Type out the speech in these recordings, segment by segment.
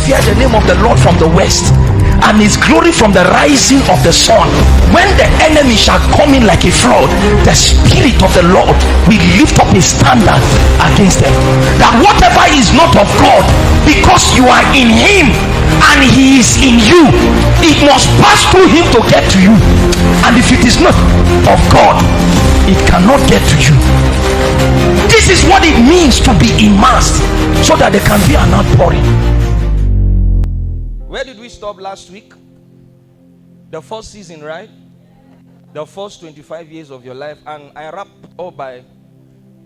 fear the name of the Lord from the west, and his glory from the rising of the sun. When the enemy shall come in like a flood, the Spirit of the Lord will lift up his standard against them. That whatever is not of God, because you are in him and he is in you, it must pass through him to get to you. And if it is not of God, it cannot get to you. This is what it means to be immersed, so that there can be an outpouring. Where did we stop last week? The first season, right? The first 25 years of your life. And I wrapped up by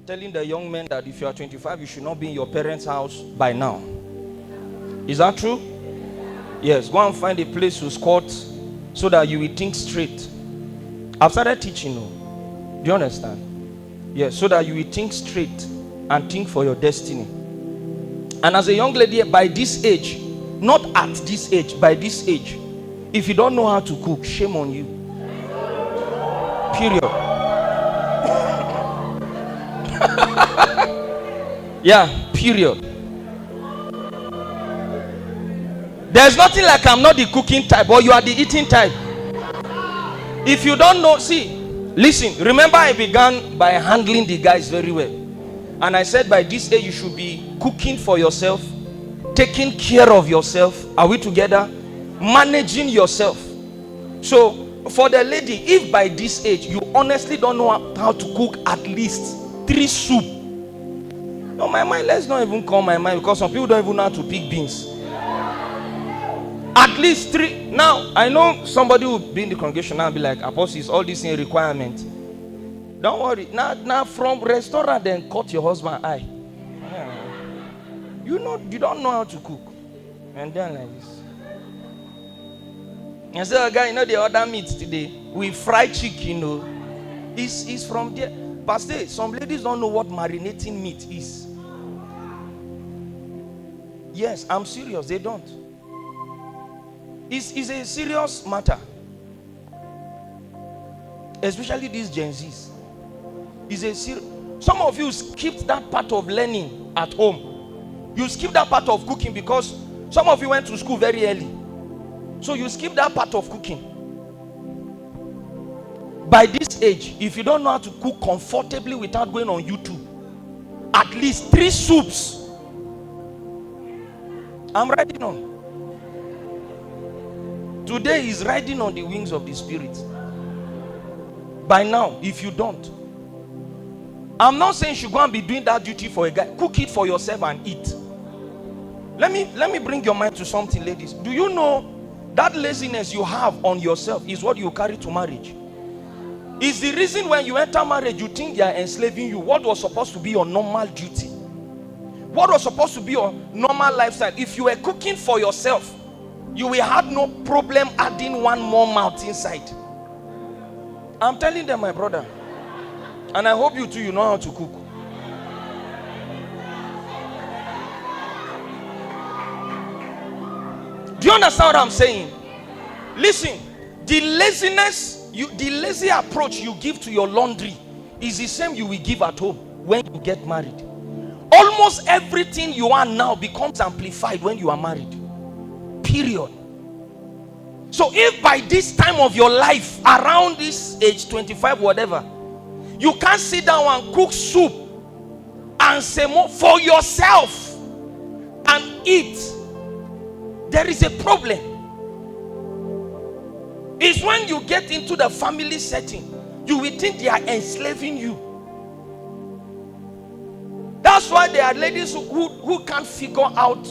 telling the young men that if you are 25, you should not be in your parents' house by now. Is that true? Yes. Go and find a place to squat so that you will think straight. I've started teaching you. Do you understand? Yes, so that you will think straight and think for your destiny. And as a young lady, by this age, not at this age, by this age, if you don't know how to cook, shame on you. Period. Yeah, period. There's nothing like I'm not the cooking type, or you are the eating type. If you don't know, see, listen, remember I began by handling the guys very well. And I said by this age you should be cooking for yourself, taking care of yourself. Are we together? Managing yourself. So for the lady, if by this age you honestly don't know how to cook at least 3 soup. No, my mind, let's not even call my mind, because some people don't even know how to pick beans. At least 3. Now, I know somebody will be in the congregation now and be like, Apostle, all these requirements. Don't worry. Now from restaurant, then cut your husband eye. Yeah. You don't know how to cook. And then like this. And so a guy, they order meat today. We fry chicken, It's from there. Pastor, some ladies don't know what marinating meat is. Yes, I'm serious. They don't. It's a serious matter. Especially these Gen Zs. Some of you skipped that part of learning at home. You skipped that part of cooking because some of you went to school very early. So you skipped that part of cooking. By this age, if you don't know how to cook comfortably without going on YouTube, at least 3 soups. I'm riding on. Today is riding on the wings of the Spirit. By now, if you don't, I'm not saying you should go and be doing that duty for a guy. Cook it for yourself and eat. Let me bring your mind to something, ladies. Do you know that laziness you have on yourself is what you carry to marriage? It's the reason when you enter marriage, you think they are enslaving you. What was supposed to be your normal duty? What was supposed to be your normal lifestyle? If you were cooking for yourself, you will have no problem adding one more mouth inside. I'm telling them, my brother. And I hope you too, you know how to cook. Do you understand what I'm saying? Listen, the lazy approach you give to your laundry is the same you will give at home when you get married. Almost everything you are now becomes amplified when you are married. Period. So if by this time of your life, around this age, 25, whatever, you can't sit down and cook soup and semo for yourself and eat, there is a problem. It's when you get into the family setting, you will think they are enslaving you. That's why there are ladies who can't figure out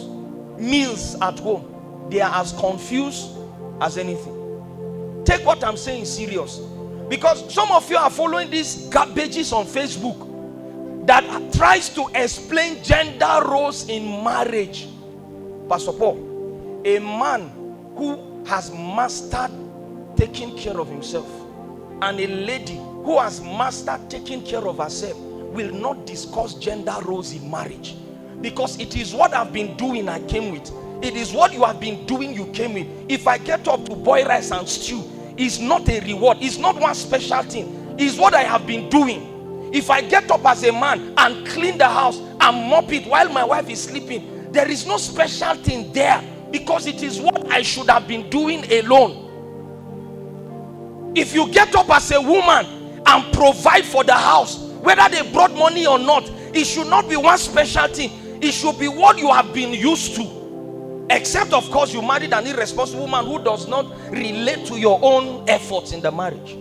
meals at home. They are as confused as anything. Take what I'm saying serious, because some of you are following these garbages on Facebook that tries to explain gender roles in marriage. Pastor Paul, a man who has mastered taking care of himself and a lady who has mastered taking care of herself will not discuss gender roles in marriage, because it is what I've been doing I came with. It is what you have been doing you came with. If I get up to boil rice and stew, it's not a reward. It's not one special thing. It's what I have been doing. If I get up as a man and clean the house and mop it while my wife is sleeping, there is no special thing there because it is what I should have been doing alone. If you get up as a woman and provide for the house, whether they brought money or not, it should not be one special thing. It should be what you have been used to. Except, of course, you married an irresponsible woman who does not relate to your own efforts in the marriage.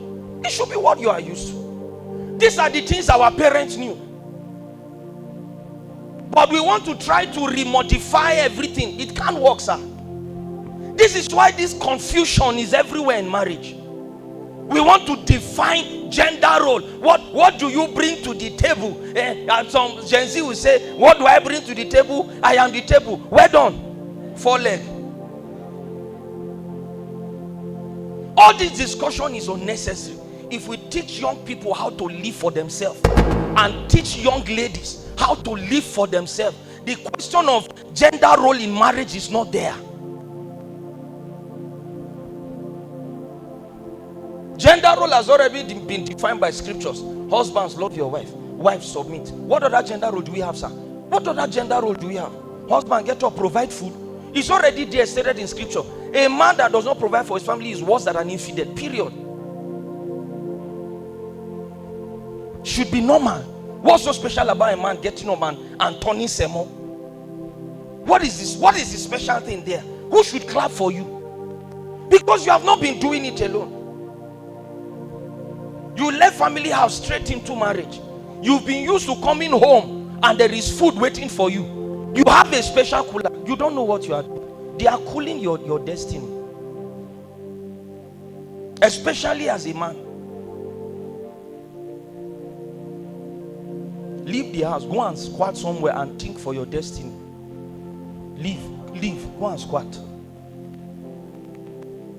It should be what you are used to. These are the things our parents knew. But we want to try to remodify everything. It can't work, sir. This is why this confusion is everywhere in marriage. We want to define gender role. What do you bring to the table? And some Gen Z will say, what do I bring to the table? I am the table. Well done. 4 leg. All this discussion is unnecessary. If we teach young people how to live for themselves and teach young ladies how to live for themselves, the question of gender role in marriage is not there. Gender role has already been defined by scriptures. Husbands, love your wife. Wives, submit. What other gender role do we have, sir? What other gender role do we have? Husband, get up, provide food. It's already there, stated in scripture. A man that does not provide for his family is worse than an infidel, period. Should be normal. What's so special about a man getting up and turning semo? What is this? What is the special thing there? Who should clap for you? Because you have not been doing it alone. You left family house straight into marriage. You've been used to coming home and there is food waiting for you. You have a special cooler. You don't know what you are doing. They are cooling your destiny. Especially as a man. Leave the house. Go and squat somewhere and think for your destiny. Leave. Go and squat.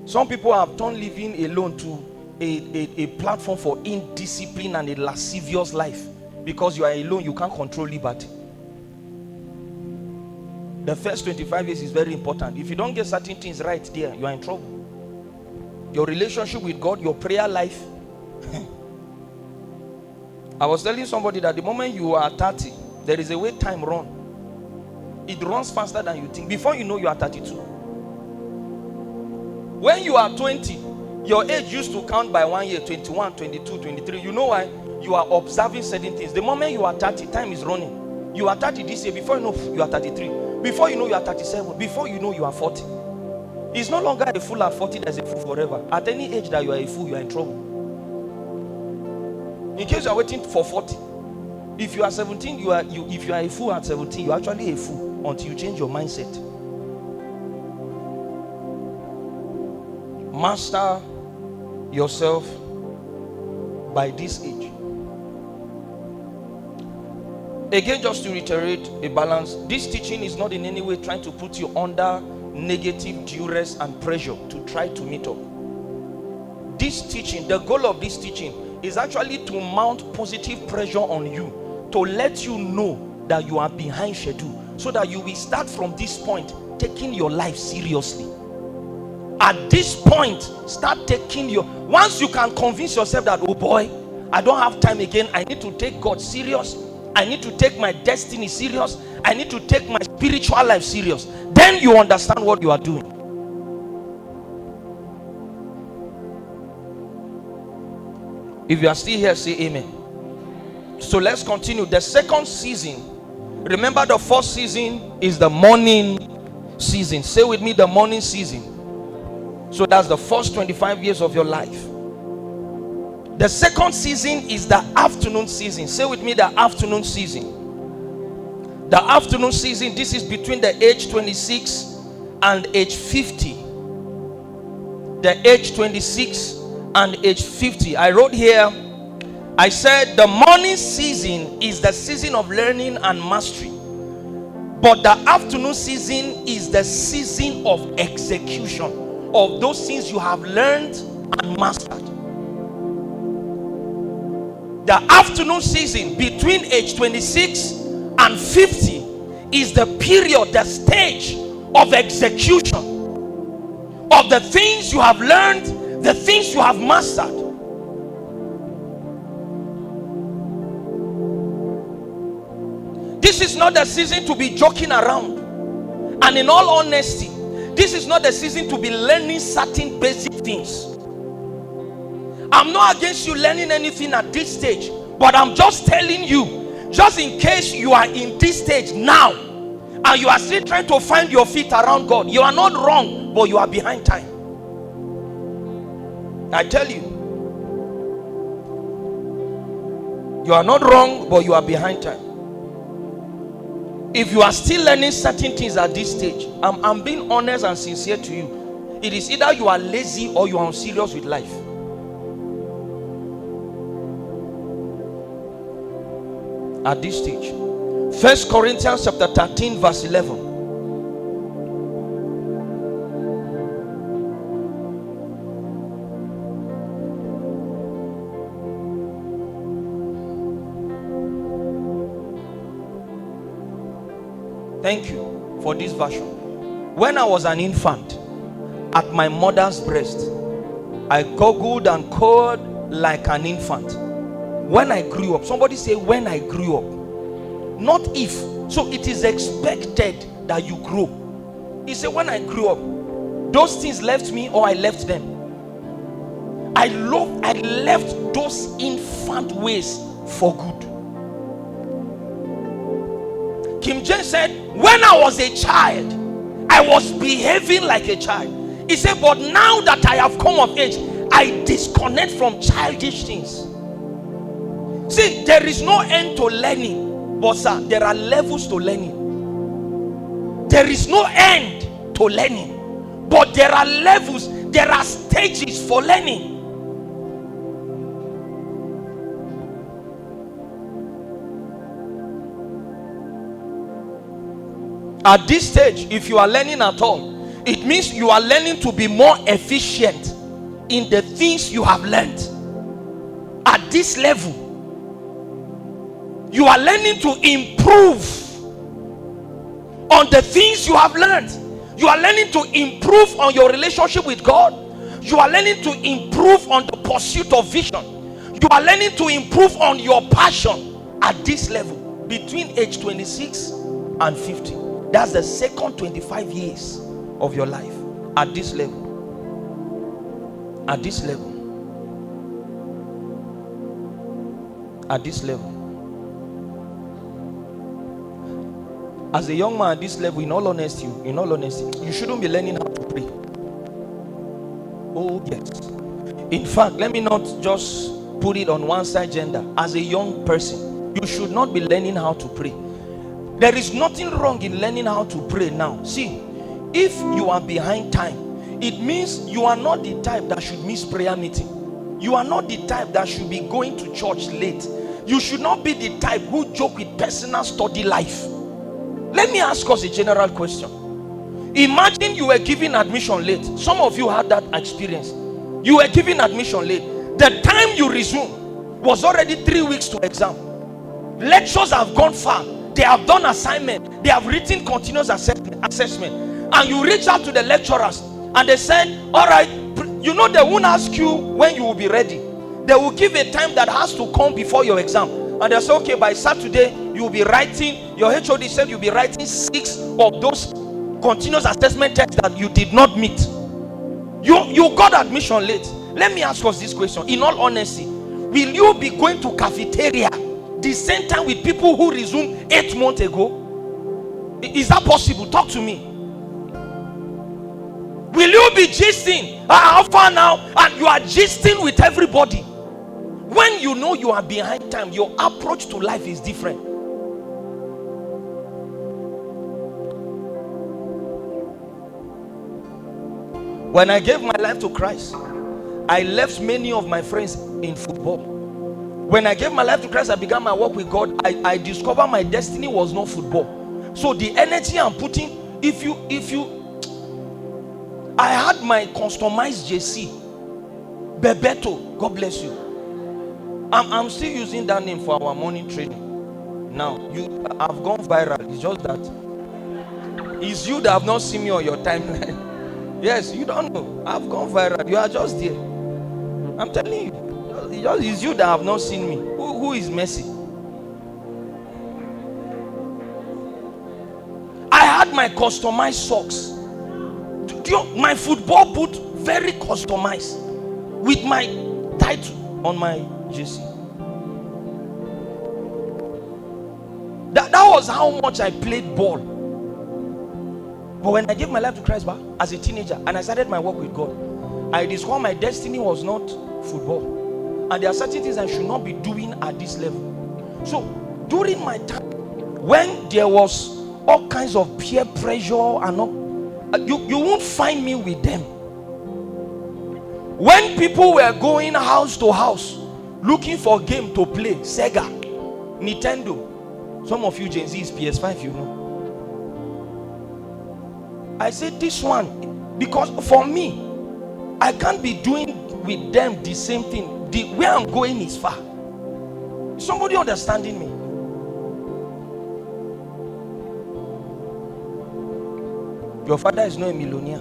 Some people have turned living alone to a platform for indiscipline and a lascivious life. Because you are alone, you can't control liberty. The first 25 years is very important. If you don't get certain things right there, you are in trouble. Your relationship with God, your prayer life. I was telling somebody that the moment you are 30, there is a way time runs. It runs faster than you think. Before you know, you are 32. When you are 20, your age used to count by 1 year, 21, 22, 23. You know why? You are observing certain things. The moment you are 30, time is running. You are 30 this year. Before you know, you are 33. Before you know, you are 37. Before you know, you are 40. It's no longer a fool at 40 that's a fool forever. At any age that you are a fool, you are in trouble. In case you are waiting for 40. If you are 17, if you are a fool at 17, you are actually a fool until you change your mindset. Master yourself by this age. Again, just to reiterate a balance, this teaching is not in any way trying to put you under negative duress and pressure to try to meet up. This teaching, the goal of this teaching is actually to mount positive pressure on you, to let you know that you are behind schedule, so that you will start from this point taking your life seriously. At this point, start taking once you can convince yourself that, oh boy, I don't have time again, I need to take God serious, I need to take my destiny serious, I need to take my spiritual life serious, then you understand what you are doing. If you are still here, say amen. So let's continue. The second season, remember the first season is the morning season. Say with me, the morning season. So that's the first 25 years of your life. The second season is the afternoon season. Say with me, the afternoon season. The afternoon season, this is between the age 26 and age 50. The age 26 and age 50. I wrote here, I said the morning season is the season of learning and mastery, but the afternoon season is the season of execution of those things you have learned and mastered. The afternoon season between age 26 and 50 is the period, the stage of execution of the things you have learned, the things you have mastered. This is not the season to be joking around. And in all honesty, This is not the season to be learning certain basic things. I'm not against you learning anything at this stage, but I'm just telling you, just in case you are in this stage now and you are still trying to find your feet around God, you are not wrong, but you are behind time. I tell you, you are not wrong, but you are behind time. If you are still learning certain things at this stage, I'm being honest and sincere to you. It is either you are lazy or you are unserious with life. At this stage, 1 Corinthians chapter 13 verse 11. Thank you for this version. When I was an infant at my mother's breast, I goggled and cawed like an infant. When I grew up, somebody say when I grew up, not if. So it is expected that you grow. He said when I grew up, those things left me or I left them. I left those infant ways for good. King James said, when I was a child, I was behaving like a child. He said, but now that I have come of age, I disconnect from childish things. See, there is no end to learning, but sir, there are levels to learning. There is no end to learning, but there are levels, there are stages for learning. At this stage, if you are learning at all, it means you are learning to be more efficient in the things you have learned. At this level, you are learning to improve on the things you have learned. You are learning to improve on your relationship with God. You are learning to improve on the pursuit of vision. You are learning to improve on your passion at this level between age 26 and 50. That's the second 25 years of your life at this level. At this level. At this level. As a young man at this level, in all honesty, you shouldn't be learning how to pray. Oh yes. In fact, let me not just put it on one side gender. As a young person, you should not be learning how to pray. There is nothing wrong in learning how to pray now. See, if you are behind time, it means you are not the type that should miss prayer meeting. You are not the type that should be going to church late. You should not be the type who joke with personal study life. Let me ask us a general question. Imagine you were given admission late. Some of you had that experience. You were given admission late. The time you resume was already 3 weeks to exam. Lectures have gone far. They have done assignment. They have written continuous assessment. And you reach out to the lecturers and they said, all right, you know they won't ask you when you will be ready. They will give a time that has to come before your exam. And they say, okay, by Saturday, you will be writing, your HOD said you'll be writing 6 of those continuous assessment tests that you did not meet. You got admission late. Let me ask us this question. In all honesty, will you be going to cafeteria the same time with people who resumed 8 months ago? Is that possible? Talk to me. Will you be gisting? How far now? And you are gisting with everybody. When you know you are behind time, your approach to life is different. When I gave my life to Christ, I left many of my friends in football. When I gave my life to Christ, I began my work with God. I discovered my destiny was not football. So the energy I'm putting, I had my customized JC, Bebeto, God bless you. I'm still using that name for our morning training. Now, I've gone viral. It's just that it's you that have not seen me on your timeline. Yes, you don't know. I've gone viral. You are just there. I'm telling you. It's you that have not seen me. Who is Messi? I had my customized socks. My football boot, very customized, with my title on my jersey. That was how much I played ball. But when I gave my life to Christ as a teenager and I started my work with God, I discovered my destiny was not football, and there are certain things I should not be doing at this level. So during my time, when there was all kinds of peer pressure and all, you won't find me with them. When people were going house to house looking for game to play, Sega, Nintendo, some of you Gen Z is PS5, you know. I said this one, because for me, I can't be doing with them the same thing. Where I'm going is far. Somebody understanding me? Your father is not a millionaire.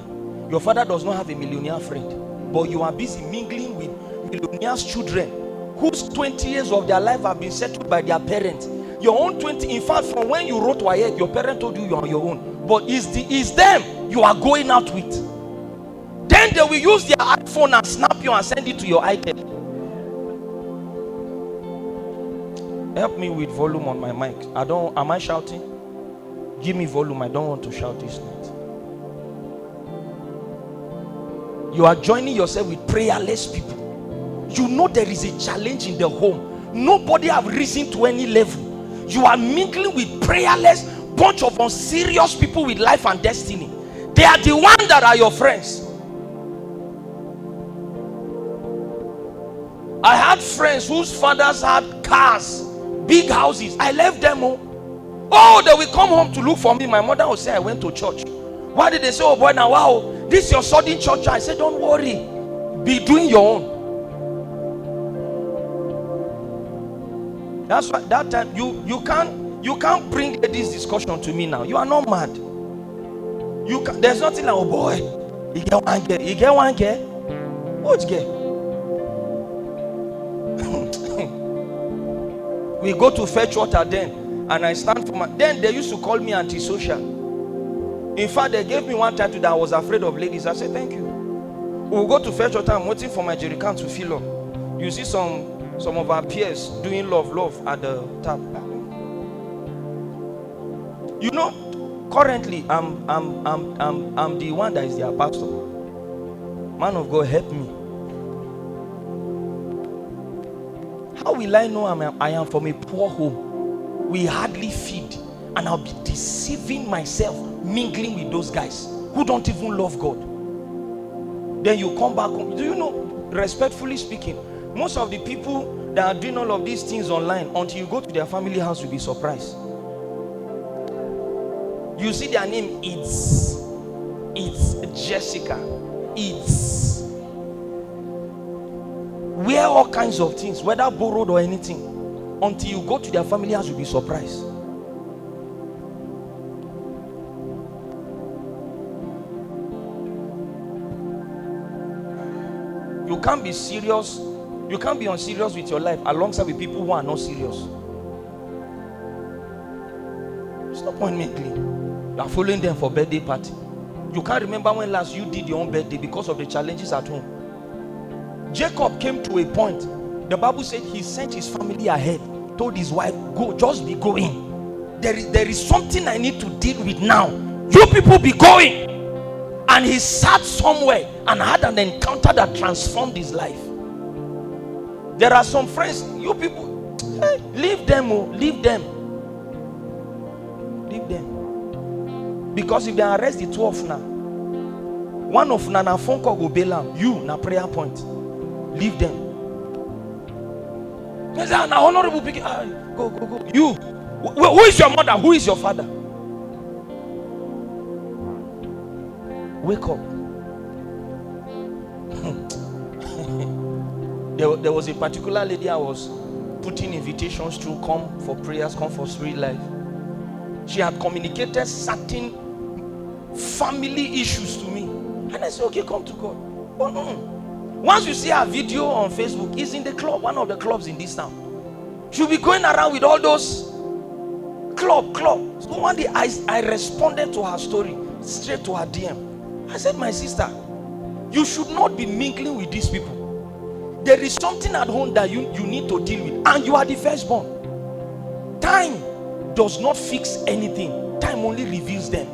Your father does not have a millionaire friend, but you are busy mingling with millionaires' children whose 20 years of their life have been settled by their parents. Your own 20, in fact, from when you wrote WAEC, your parent told you you are on your own, but it's them you are going out with. Then they will use their iPhone and snap you and send it to your iPad. Help me with volume on my mic. Am I shouting? Give me volume. I don't want to shout this night. You are joining yourself with prayerless people. You know there is a challenge in the home. Nobody have risen to any level. You are mingling with prayerless bunch of unserious people with life and destiny. They are the ones that are your friends. I had friends whose fathers had cars, big houses. I left them home. Oh, they will come home to look for me. My mother would say I went to church. Why did they say, oh boy, now wow, this is your sudden church? I said, don't worry, be doing your own. That's why that time you can't bring this discussion to me now. You are not mad. There's nothing like, oh boy, you get one girl. You get one girl. Which girl? We go to fetch water then, and I stand for then they used to call me antisocial. In fact, they gave me one title that I was afraid of ladies. I said, thank you. We'll go to fetch water. I'm waiting for my jerrycan to fill up. You see some of our peers doing love at the tap. You know, currently I'm the one that is their pastor. Man of God, help me. How will I know I am from a poor home? We hardly feed, and I'll be deceiving myself, mingling with those guys who don't even love God. Then you come back home. Do you know, respectfully speaking, most of the people that are doing all of these things online, until you go to their family house, you'll be surprised. You see their name, it's Jessica, it's wear all kinds of things, whether borrowed or anything. Until you go to their family house, you'll be surprised. You can't be serious. You can't be unserious with your life alongside with people who are not serious. Stop point making. You are following them for birthday party. You can't remember when last you did your own birthday because of the challenges at home. Jacob came to a point. The Bible said he sent his family ahead, told his wife, go, just be going. There is something I need to deal with now. You people be going. And he sat somewhere and had an encounter that transformed his life. There are some friends, you people, leave them, leave them. Leave them. Because if they arrest the 12 now, one of Nana phone call go bail out. You na prayer point. Leave them. Honorable picking. Go. You. Who is your mother? Who is your father? Wake up. There was a particular lady I was putting invitations to come for prayers, come for spirit life. She had communicated certain family issues to me. And I said, okay, come to God. Oh, no. Once you see her video on Facebook, it's in the club, one of the clubs in this town. She'll be going around with all those club. So one day I responded to her story straight to her DM. I said, my sister, you should not be mingling with these people. There is something at home that you need to deal with, and you are the firstborn. Time does not fix anything. Time only reveals them.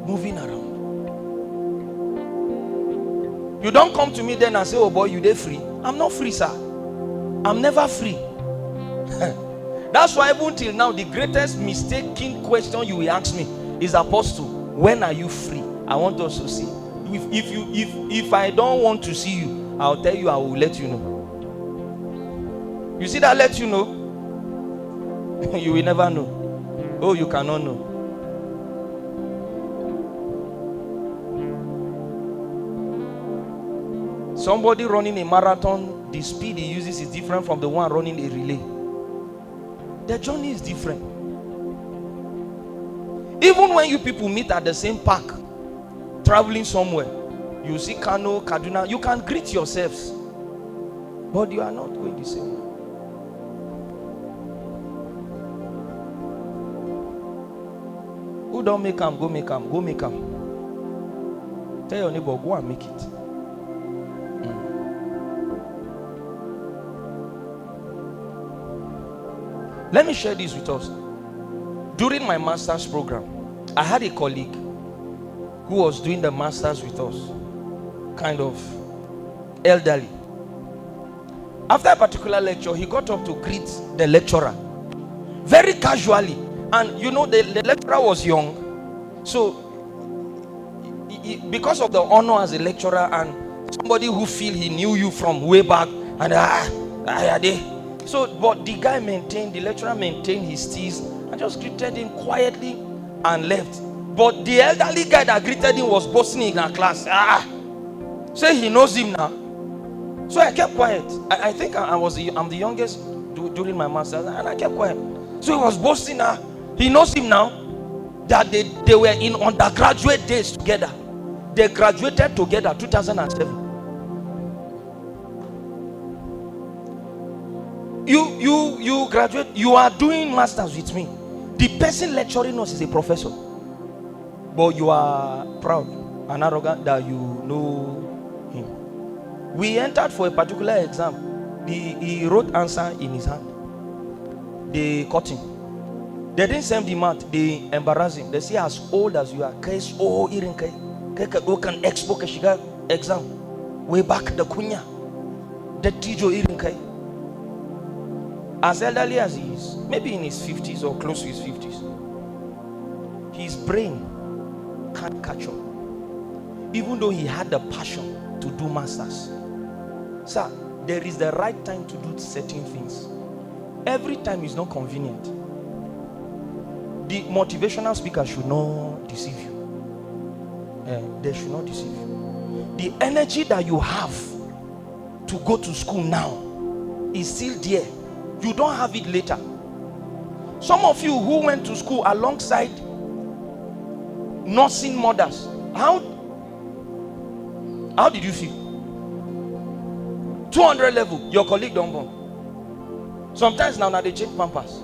Moving around. You don't come to me then and say, oh boy, you dey free. I'm not free, sir. I'm never free. That's why even till now, the greatest mistaken question you will ask me is, Apostle, when are you free? I want us to see. If I don't want to see you, I'll tell you, I will let you know. You see that let you know? You will never know. Oh, you cannot know. Somebody running a marathon, the speed he uses is different from the one running a relay. The journey is different. Even when you people meet at the same park, traveling somewhere, you see Kano, Kaduna, you can greet yourselves, but you are not going the same way. Who don't make them, go make them, go make them. Tell your neighbor, go and make it. Let me share this with us. During my master's program, I had a colleague who was doing the master's with us, kind of elderly. After a particular lecture, he got up to greet the lecturer very casually. And you know, the lecturer was young, so because of the honor as a lecturer and somebody who feel he knew you from way back, and so, but the lecturer maintained his steez and just greeted him quietly and left. But the elderly guy that greeted him was boasting in our class. Say he knows him now. So I kept quiet. I think I'm the youngest during my master's, and I kept quiet. So he was boasting now. He knows him now, that they were in undergraduate days together. They graduated together 2007. You graduate, you are doing masters with me. The person lecturing us is a professor, but you are proud and arrogant that you know him. We entered for a particular exam. He wrote answer in his hand. They caught him. They didn't send him out. They embarrassed him. They say, as old as you are, can expo exam way back the kunya. The teacher irin kai. As elderly as he is, maybe in his 50s or close to his 50s, his brain can't catch up. Even though he had the passion to do masters. Sir, there is the right time to do certain things. Every time is not convenient. The motivational speaker should not deceive you. They should not deceive you. The energy that you have to go to school now is still there. You don't have it later. Some of you who went to school alongside nursing mothers, how did you feel? 200 level, your colleague don't born. Sometimes now they change pampers.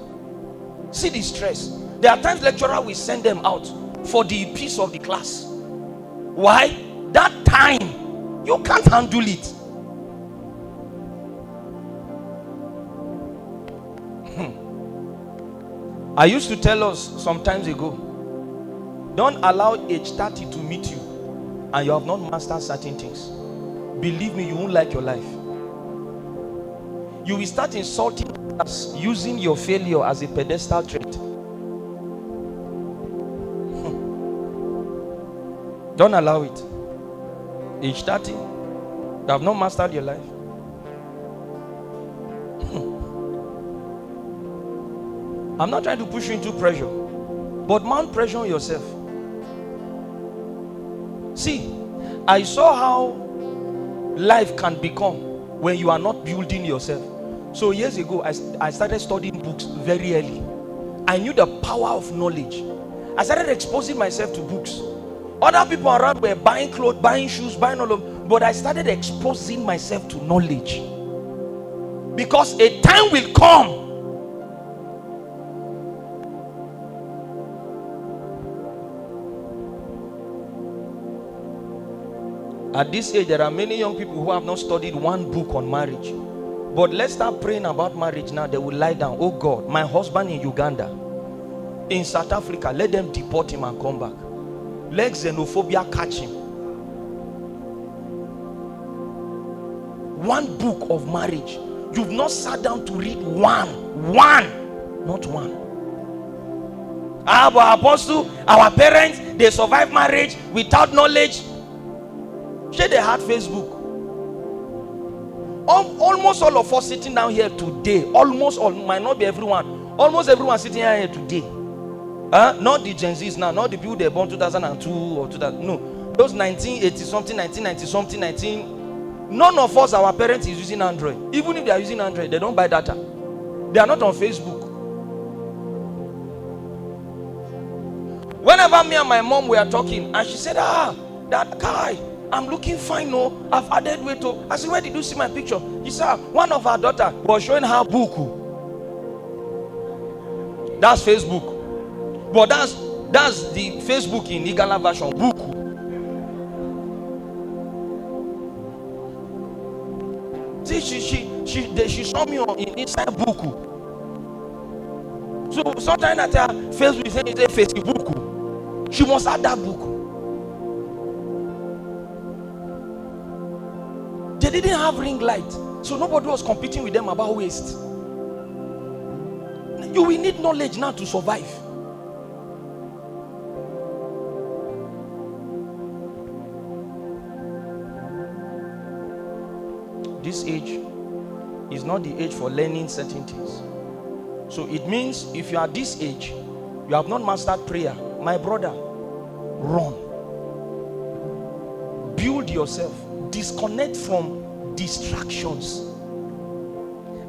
See the stress. There are times lecturer will send them out for the peace of the class. Why? That time you can't handle it. I used to tell us some times ago, don't allow age 30 to meet you and you have not mastered certain things. Believe me, you won't like your life. You will start insulting others, using your failure as a pedestal trait. Don't allow it. Age 30, you have not mastered your life. I'm not trying to push you into pressure, but mount pressure on yourself. See, I saw how life can become when you are not building yourself. So years ago, I started studying books very early. I knew the power of knowledge. I started exposing myself to books. Other people around were buying clothes, buying shoes, buying all of them, but I started exposing myself to knowledge. Because a time will come At this age, there are many young people who have not studied one book on marriage. But let's start praying about marriage now. They will lie down. Oh God, my husband in Uganda, in South Africa, let them deport him and come back. Let xenophobia catch him. One book of marriage. You've not sat down to read one, not one. Our apostle, our parents, they survived marriage without knowledge. Sure, they had Facebook. Almost all of us sitting down here today, almost all, might not be everyone, almost everyone sitting here today. Not the Gen Zs now, not the people they were born 2002 or 2000. No, those 1980 something, 1990 something, 19. None of us, our parents, is using Android. Even if they are using Android, they don't buy data. They are not on Facebook. Whenever me and my mom were talking, and she said, that guy, I'm looking fine, no, I've added weight. I said, where did you see my picture? She said, one of our daughter was showing her book. That's Facebook. But that's the Facebook in Igala version, book. See, she saw me inside book. So sometimes at her Facebook is a Facebook. She must add that book. They didn't have ring light, so nobody was competing with them about waste. You will need knowledge now to survive. This age is not the age for learning certain things. So it means if you are this age, you have not mastered prayer, my brother, run. Build yourself. Disconnect from distractions.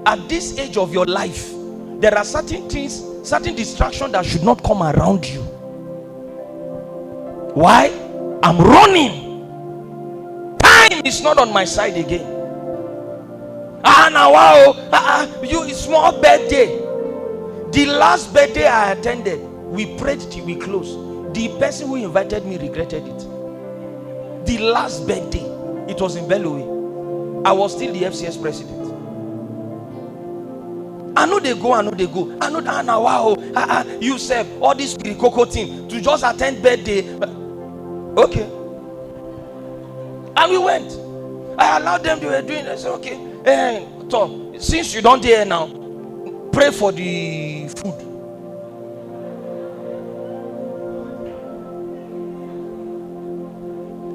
At this age of your life, there are certain things, certain distractions that should not come around you. Why? I'm running. Time is not on my side again. Now wow, you small birthday. The last birthday I attended, we prayed till we closed. The person who invited me regretted it. The last birthday, it was in Bellowe. I was still the FCS president. I know they go. I know now wow, you serve all this cocoa thing to just attend birthday. Okay. And we went. I allowed them, they were doing it. I said, okay. Tom, since you don't dare now, pray for the food.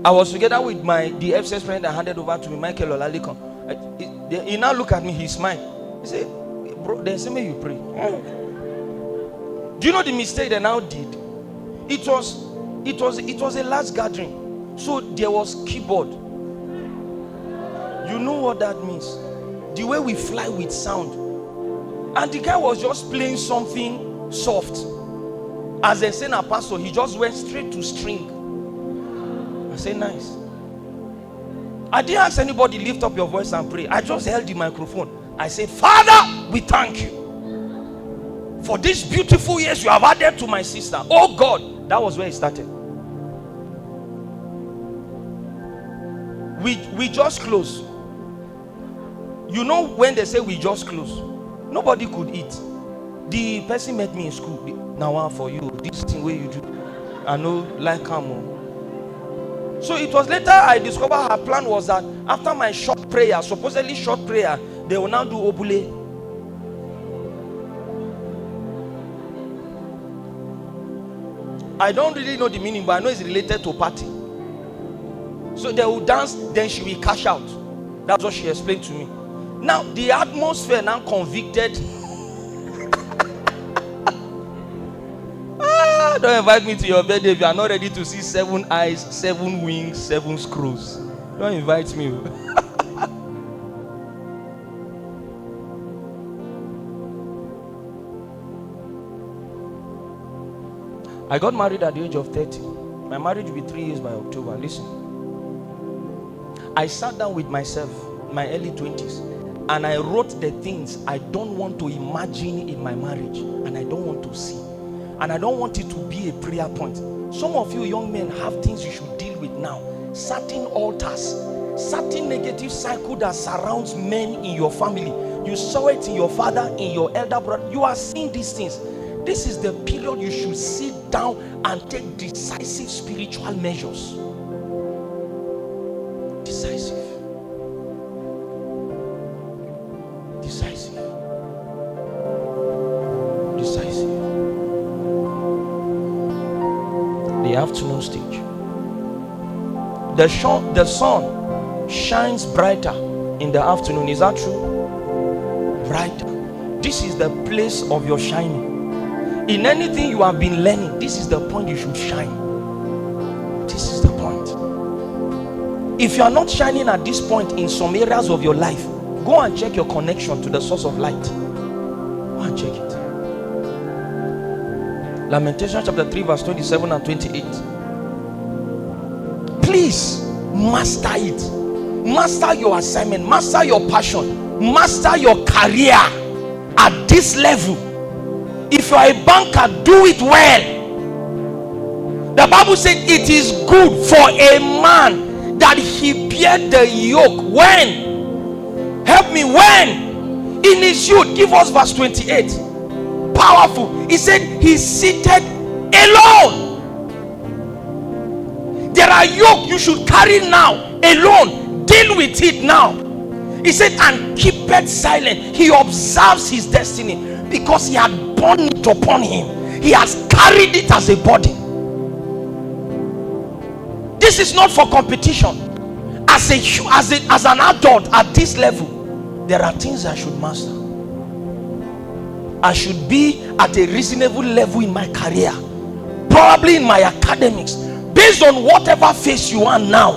I was together with the FCS friend I handed over to me, Michael Olalikon. He now look at me, he smiled. He said, bro, then say me you pray. Do you know the mistake they now did? It was a large gathering. So there was keyboard. You know what that means? The way we fly with sound. And the guy was just playing something soft. As a senior pastor, he just went straight to string. I say, nice. I didn't ask anybody lift up your voice and pray. I just held the microphone. I said, Father, we thank you for these beautiful years you have added to my sister. Oh God, that was where it started. We just closed. You know when they say we just close, nobody could eat. The person met me in school. Now for you, this thing where you do, I know like come. So it was later I discovered her plan was that after my short prayer, supposedly short prayer, they will now do obule. I don't really know the meaning, but I know it's related to party. So they will dance, then she will cash out. That's what she explained to me. Now the atmosphere now convicted. Don't invite me to your birthday if you are not ready to see 7 eyes, 7 wings, 7 screws. Don't invite me. I got married at the age of 30. My marriage will be 3 years by October. Listen. I sat down with myself, my early 20s, and I wrote the things I don't want to imagine in my marriage, and I don't want to see. And I don't want it to be a prayer point. Some of you young men have things you should deal with now. certain altars, certain negative cycle that surrounds men in your family. You saw it in your father, in your elder brother. You are seeing these things. This is the period you should sit down and take decisive spiritual measures. Decisive. Decisive. Decisive. The afternoon stage. The sun shines brighter in the afternoon. Is that true? Brighter. This is the place of your shining. In anything you have been learning, this is the point you should shine. This is the point. If you are not shining at this point in some areas of your life, go and check your connection to the source of light. Go and check it. Lamentations chapter 3 verse 27 and 28. Please master it. Master your assignment. Master your passion. Master your career at this level. If you are a banker, do it well. The Bible said it is good for a man that he bear the yoke. When? Help me, when? In his youth. Give us verse 28. Powerful. He said he's seated alone. There are yoke you should carry now alone. Deal with it now. He said, and keep it silent. He observes his destiny because he had borne it upon him. He has carried it as a burden. This is not for competition. As an adult at this level, there are things I should master. I should be at a reasonable level in my career, probably in my academics. Based on whatever phase you are now,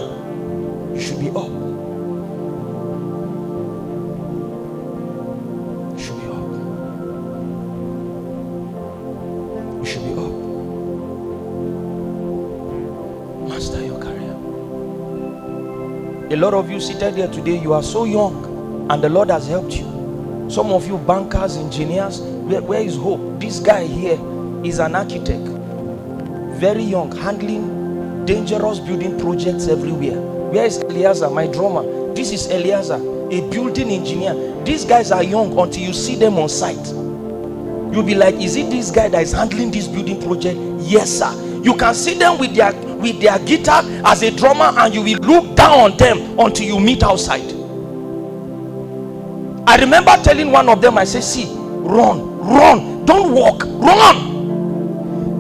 you should be up. You should be up. You should be up. Master your career. A lot of you seated here today, you are so young, and the Lord has helped you. Some of you bankers, engineers, where is hope? This guy here is an architect, very young, handling dangerous building projects everywhere. Where is Eliezer, my drummer? This is Eliezer, a building engineer. These guys are young until you see them on site. You'll be like, is it this guy that is handling this building project? Yes, sir. You can see them with their guitar as a drummer, and you will look down on them until you meet outside. I remember telling one of them, I said, see, run, don't walk, run.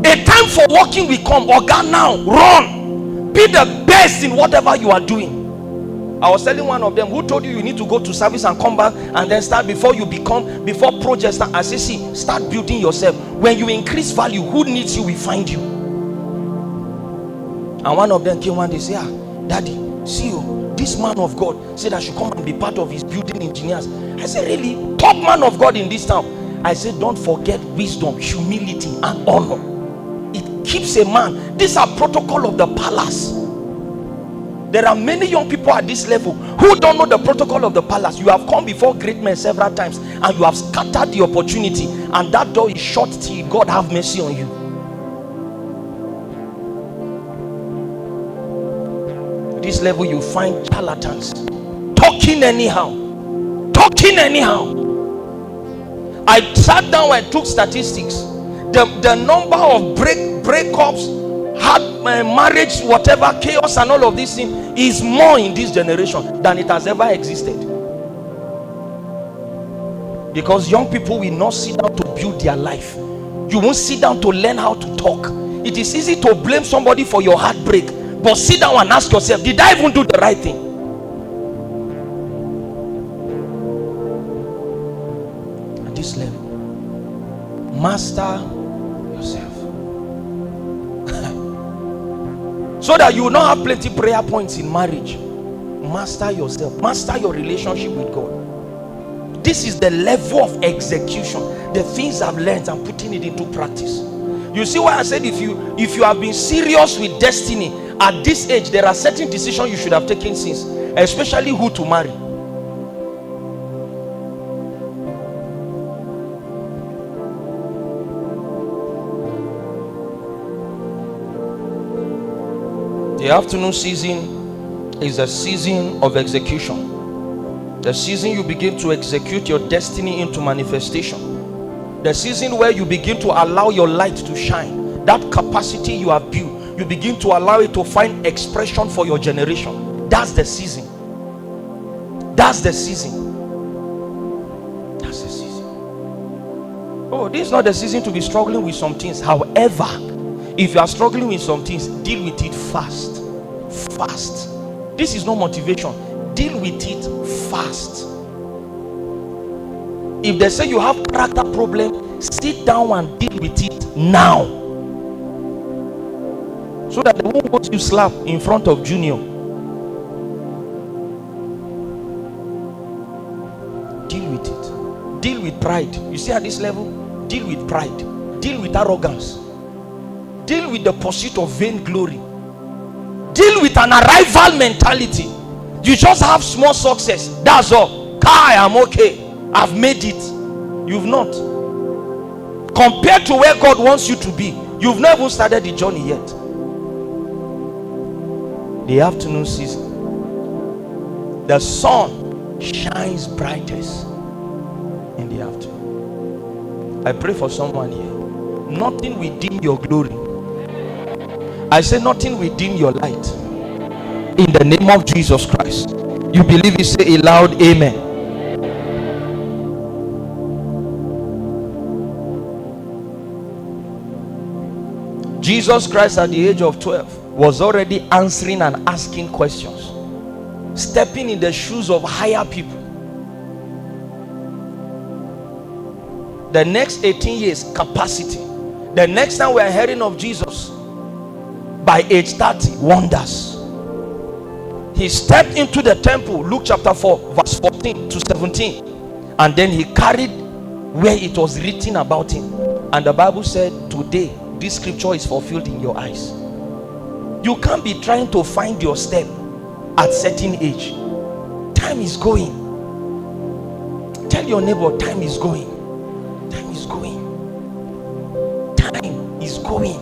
A time for walking will come. Oga, now run. Be the best in whatever you are doing. I was telling one of them, who told you need to go to service and come back and then start before projects start? I say, see, start building yourself. When you increase value, who needs you will find you. And one of them came one day, say, Daddy, see you, this man of God said I should come and be part of his building engineers. I said, really? Top man of God in this town. I said, don't forget wisdom, humility, and honor. It keeps a man. These are protocol of the palace. There are many young people at this level who don't know the protocol of the palace. You have come before great men several times and you have scattered the opportunity, and that door is shut till God have mercy on you. At this level you find charlatans talking anyhow. I sat down and took statistics. The number of breakups, marriage, whatever, chaos and all of these things is more in this generation than it has ever existed. Because young people will not sit down to build their life. You won't sit down to learn how to talk. It is easy to blame somebody for your heartbreak, but sit down and ask yourself, did I even do the right thing? At this level, master yourself. So that you will not have plenty prayer points in marriage. Master yourself. Master your relationship with God. This is the level of execution. The things I've learned, I'm putting it into practice. You see why I said if you have been serious with destiny at this age, there are certain decisions you should have taken since, especially who to marry. The afternoon season is a season of execution. The season you begin to execute your destiny into manifestation. The season where you begin to allow your light to shine. That capacity you have built, you begin to allow it to find expression for your generation. That's the season. That's the season. That's the season. Oh, this is not the season to be struggling with some things. However, if you are struggling with some things, deal with it fast. Fast. This is not motivation. Deal with it fast. If they say you have character problem, sit down and deal with it now, so that they won't go you slap in front of Junior. Deal with it. Deal with pride. You see at this level, deal with pride. Deal with arrogance. Deal with the pursuit of vainglory. Deal with an arrival mentality. You just have small success, that's all. Kai, I'm okay, I've made it. You've not. Compared to where God wants you to be, you've not even started the journey yet. The afternoon season, the sun shines brightest in the afternoon. I pray for someone here. Nothing will dim your glory. I say nothing will dim your light. In the name of Jesus Christ. You believe it, say a loud amen. Jesus Christ at the age of 12 was already answering and asking questions, stepping in the shoes of higher people. The next 18 years, capacity. The next time we are hearing of Jesus, by age 30, wonders. He stepped into the temple, Luke chapter 4 verse 14 to 17, and then he carried where it was written about him, and the Bible said, today this scripture is fulfilled in your eyes. You can't be trying to find your step at certain age. Time is going. Tell your neighbor, time is going. Time is going. Time is going.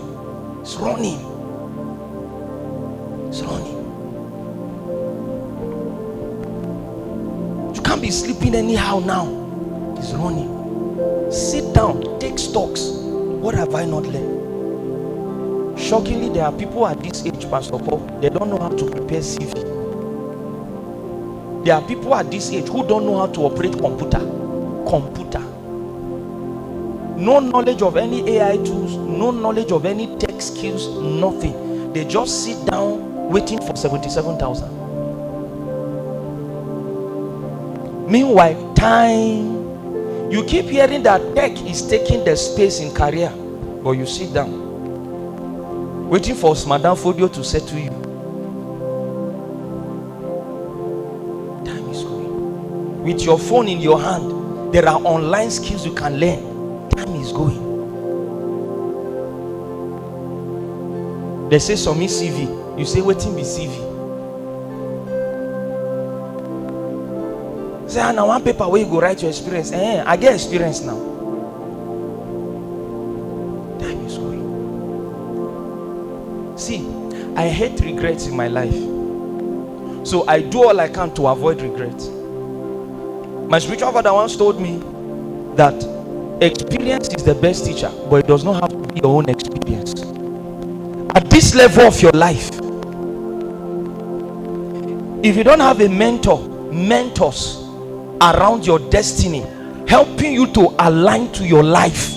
It's running. It's running. You can't be sleeping anyhow now. It's running. Sit down, take stocks. What have I not learned? Shockingly, there are people at this age, Pastor Paul, they don't know how to prepare CV. There are people at this age who don't know how to operate computer. No knowledge of any AI tools, no knowledge of any tech skills, nothing. They just sit down waiting for 77,000. Meanwhile, time. You keep hearing that tech is taking the space in career, but you sit down waiting for Madame Fodio to settle you. Time is going. With your phone in your hand, there are online skills you can learn. Time is going. They say submit CV. You say waiting be CV. Say now one paper where you go write your experience. I get experience now. Time is going. See, I hate regrets in my life, so I do all I can to avoid regrets. My spiritual father once told me that experience is the best teacher, but it does not have to be your own experience. At this level of your life, if you don't have a mentors around your destiny, helping you to align to your life,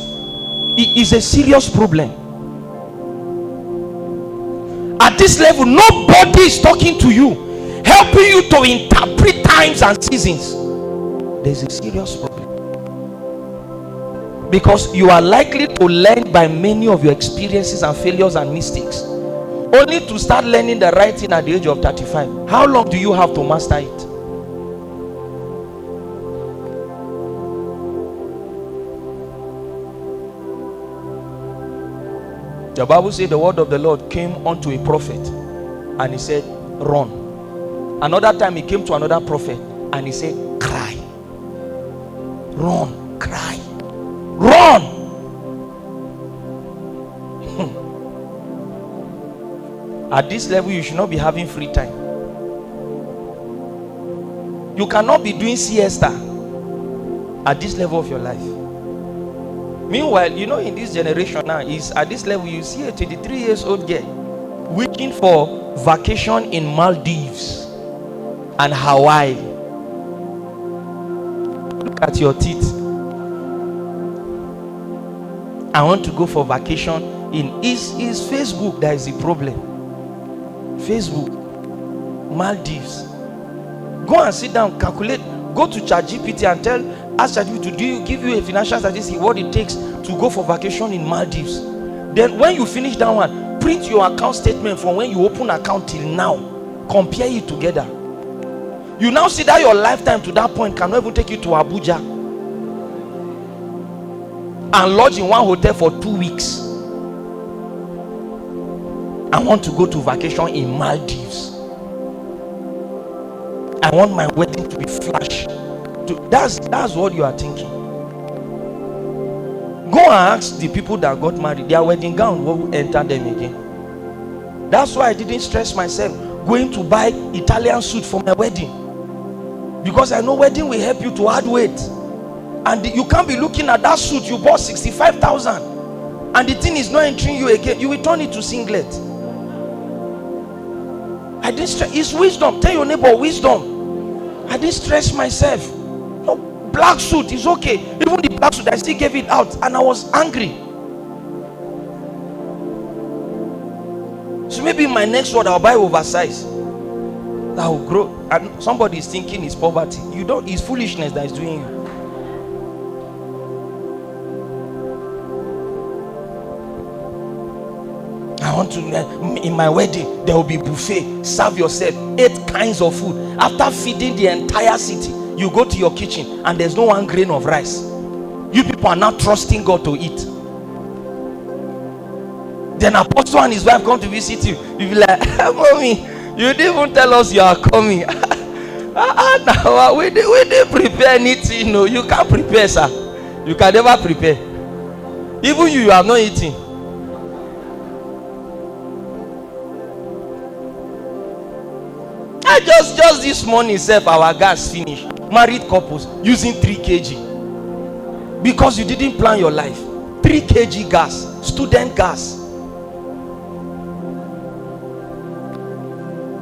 it is a serious problem. At this level, nobody is talking to you, helping you to interpret times and seasons. There's a serious problem, because you are likely to learn by many of your experiences and failures and mistakes, only to start learning the right thing at the age of 35. How long do you have to master it? The Bible says the word of the Lord came unto a prophet, and he said, run. Another time he came to another prophet, and he said, cry. Run, cry, run. At this level, you should not be having free time. You cannot be doing siesta at this level of your life. Meanwhile, you know, in this generation now, is at this level, you see a 23 years old girl waiting for vacation in Maldives and Hawaii. Look at your teeth. I want to go for vacation in is Facebook that is the problem. Facebook, Maldives. Go and sit down, calculate, go to ChatGPT and ask ChatGPT to give you a financial statistic what it takes to go for vacation in Maldives. Then when you finish that one, print your account statement from when you open account till now, compare it together. You now see that your lifetime to that point cannot even take you to Abuja and lodge in one hotel for 2 weeks. I want to go to vacation in Maldives. I want my wedding to be flash. That's what you are thinking. Go and ask the people that got married, their wedding gown will enter them again. That's why I didn't stress myself going to buy Italian suit for my wedding, because I know wedding will help you to add weight. And you can't be looking at that suit you bought 65,000 and the thing is not entering you again. You will turn it to singlet. I didn't stress. It's wisdom. Tell your neighbor, wisdom. I didn't stress myself. No, black suit is okay. Even the black suit, I still gave it out and I was angry. So maybe my next word, I'll buy oversized. That will grow. And somebody is thinking it's poverty. You don't. It's foolishness that is doing you. I want to, in my wedding, there will be buffet. Serve yourself 8 kinds of food. After feeding the entire city, you go to your kitchen and there's no 1 grain of rice. You people are not trusting God to eat. Then Apostle and his wife come to visit you. You be like, mommy, you didn't even tell us you are coming. Now, we didn't prepare anything. No, you can't prepare, sir. You can never prepare. Even you have not eaten. Just this morning, our gas finished. Married couples using 3 kg because you didn't plan your life. 3 kg gas, student gas.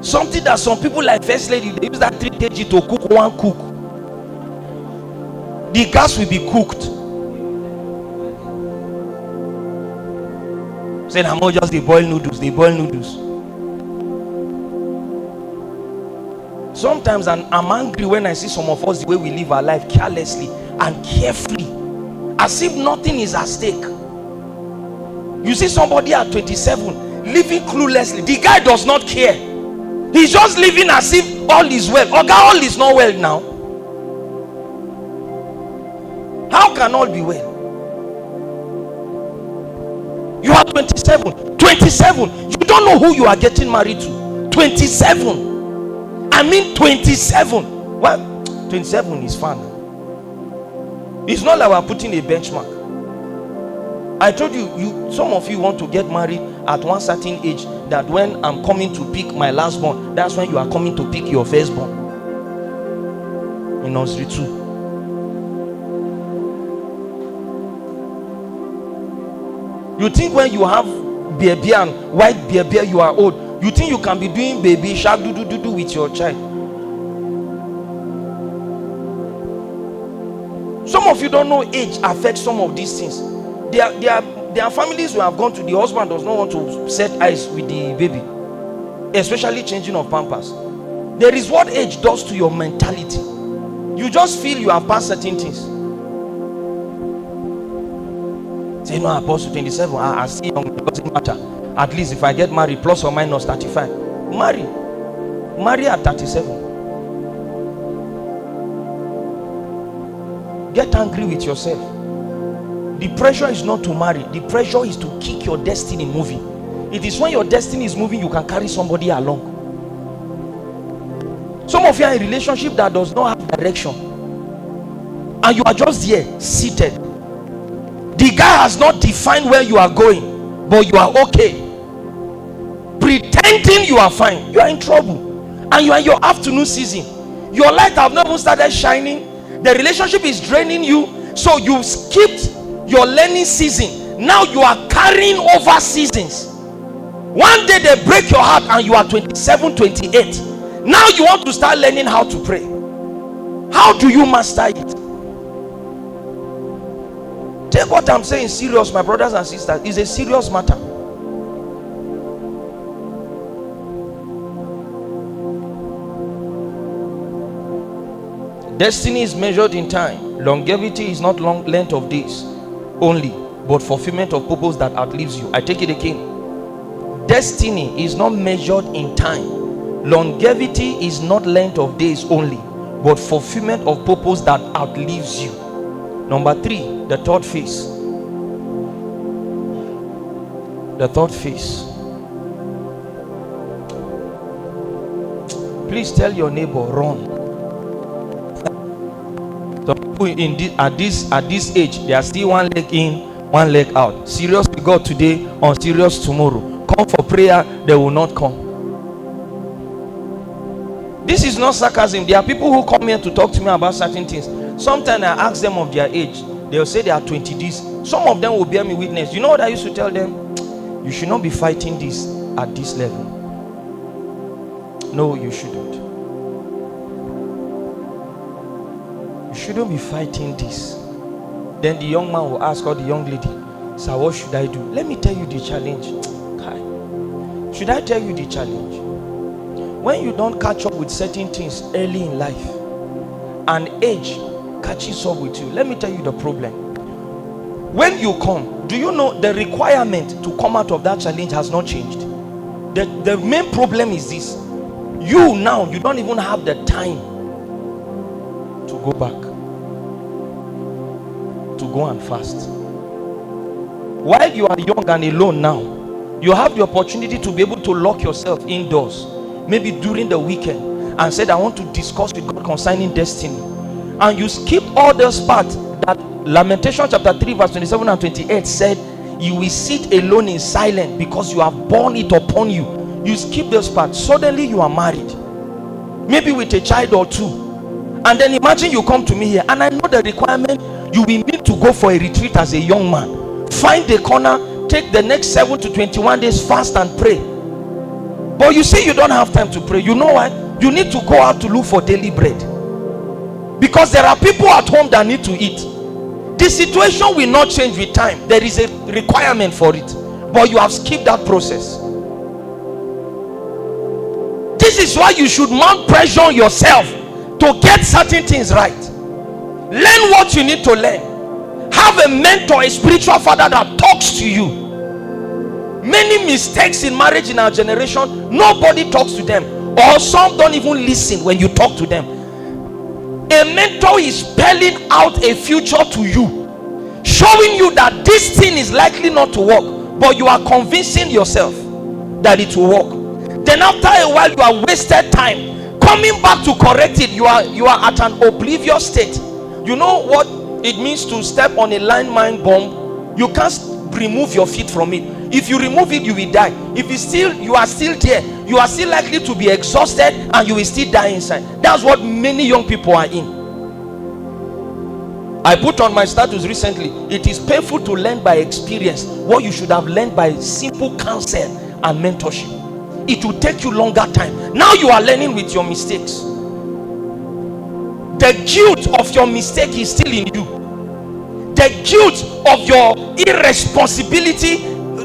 Something that some people like First Lady, they use that 3 kg to cook 1 cook. The gas will be cooked. Say, I'm not just the boiled noodles. Sometimes I'm angry when I see some of us the way we live our life carelessly and carefully, as if nothing is at stake. You see somebody at 27 living cluelessly. The guy does not care. He's just living as if all is well. Okay, all is not well now. How can all be well? You are 27. 27. You don't know who you are getting married to. 27. I mean 27. Well, 27 is fun. It's not like we're putting a benchmark. I told you, some of you want to get married at one certain age, that when I'm coming to pick my last born, that's when you are coming to pick your firstborn in nursery 2. You think when you have baby and white baby you are old. You think you can be doing baby shark do with your child. Some of you don't know age affects some of these things. There are families who have gone to, the husband does not want to set eyes with the baby, especially changing of pampers. There is what age does to your mentality. You just feel you have passed certain things. Say, no, Apostle 27, I see young, it doesn't matter. At least if I get married, plus or minus 35. Marry at 37. Get angry with yourself. The pressure is not to marry. The pressure is to kick your destiny moving. It is when your destiny is moving, you can carry somebody along. Some of you are in a relationship that does not have direction, and you are just there, seated. The guy has not defined where you are going, but you are okay. Pretending you are fine. You are in trouble. And you are in your afternoon season. Your light have not even started shining. The relationship is draining you, so you skipped your learning season. Now you are carrying over seasons. One day they break your heart and you are 27, 28. Now you want to start learning how to pray. How do you master it? Take what I'm saying serious, my brothers and sisters. It's a serious matter. Destiny is measured in time. Longevity is not long length of days only, but fulfillment of purpose that outlives you. I take it again. Destiny is not measured in time. Longevity is not length of days only, but fulfillment of purpose that outlives you. Number 3, the third phase. The third phase. Please tell your neighbor, run. Some people at this age, they are still one leg in, one leg out. Serious with God today, unserious tomorrow. Come for prayer, they will not come. This is not sarcasm. There are people who come here to talk to me about certain things. Sometimes I ask them of their age. They'll say they are 20 this. Some of them will bear me witness. You know what I used to tell them? You should not be fighting this at this level. No, you shouldn't. You shouldn't be fighting this. Then the young man will ask, or the young lady, sir, what should I do? Let me tell you the challenge. Should I tell you the challenge? When you don't catch up with certain things early in life, and age catches up with you, let me tell you the problem. When you come, do you know the requirement to come out of that challenge has not changed? The main problem is this: you now, you don't even have the time to go back, to go and fast. While you are young and alone now, you have the opportunity to be able to lock yourself indoors, maybe during the weekend, and said, I want to discuss with God concerning destiny. And you skip all those parts that Lamentation chapter 3 verse 27 and 28 said, you will sit alone in silence because you have borne it upon you. You skip those parts. Suddenly you are married, maybe with a child or two, and then imagine you come to me here, and I know the requirement. You will need to go for a retreat as a young man, find a corner, take the next 7 to 21 days fast and pray. But you say you don't have time to pray. You know what? You need to go out to look for daily bread, because there are people at home that need to eat. The situation will not change with time. There is a requirement for it, but you have skipped that process. This is why you should mount pressure on yourself to get certain things right. Learn what you need to learn. Have a mentor, a spiritual father that talks to you. Many mistakes in marriage in our generation, nobody talks to them, or some don't even listen when you talk to them. A mentor is spelling out a future to you, showing you that this thing is likely not to work, but you are convincing yourself that it will work. Then after a while, you are wasted time coming back to correct it. You are at an oblivious state. You know what it means to step on a landmine bomb? You can't remove your feet from it. If you remove it, you will die. If you are still there, you are still likely to be exhausted, and you will still die inside. That's what many young people are in. I put on my status recently, it is painful to learn by experience what you should have learned by simple counsel and mentorship. It will take you longer time. Now you are learning with your mistakes. The guilt of your mistake is still in you. The guilt of your irresponsibility,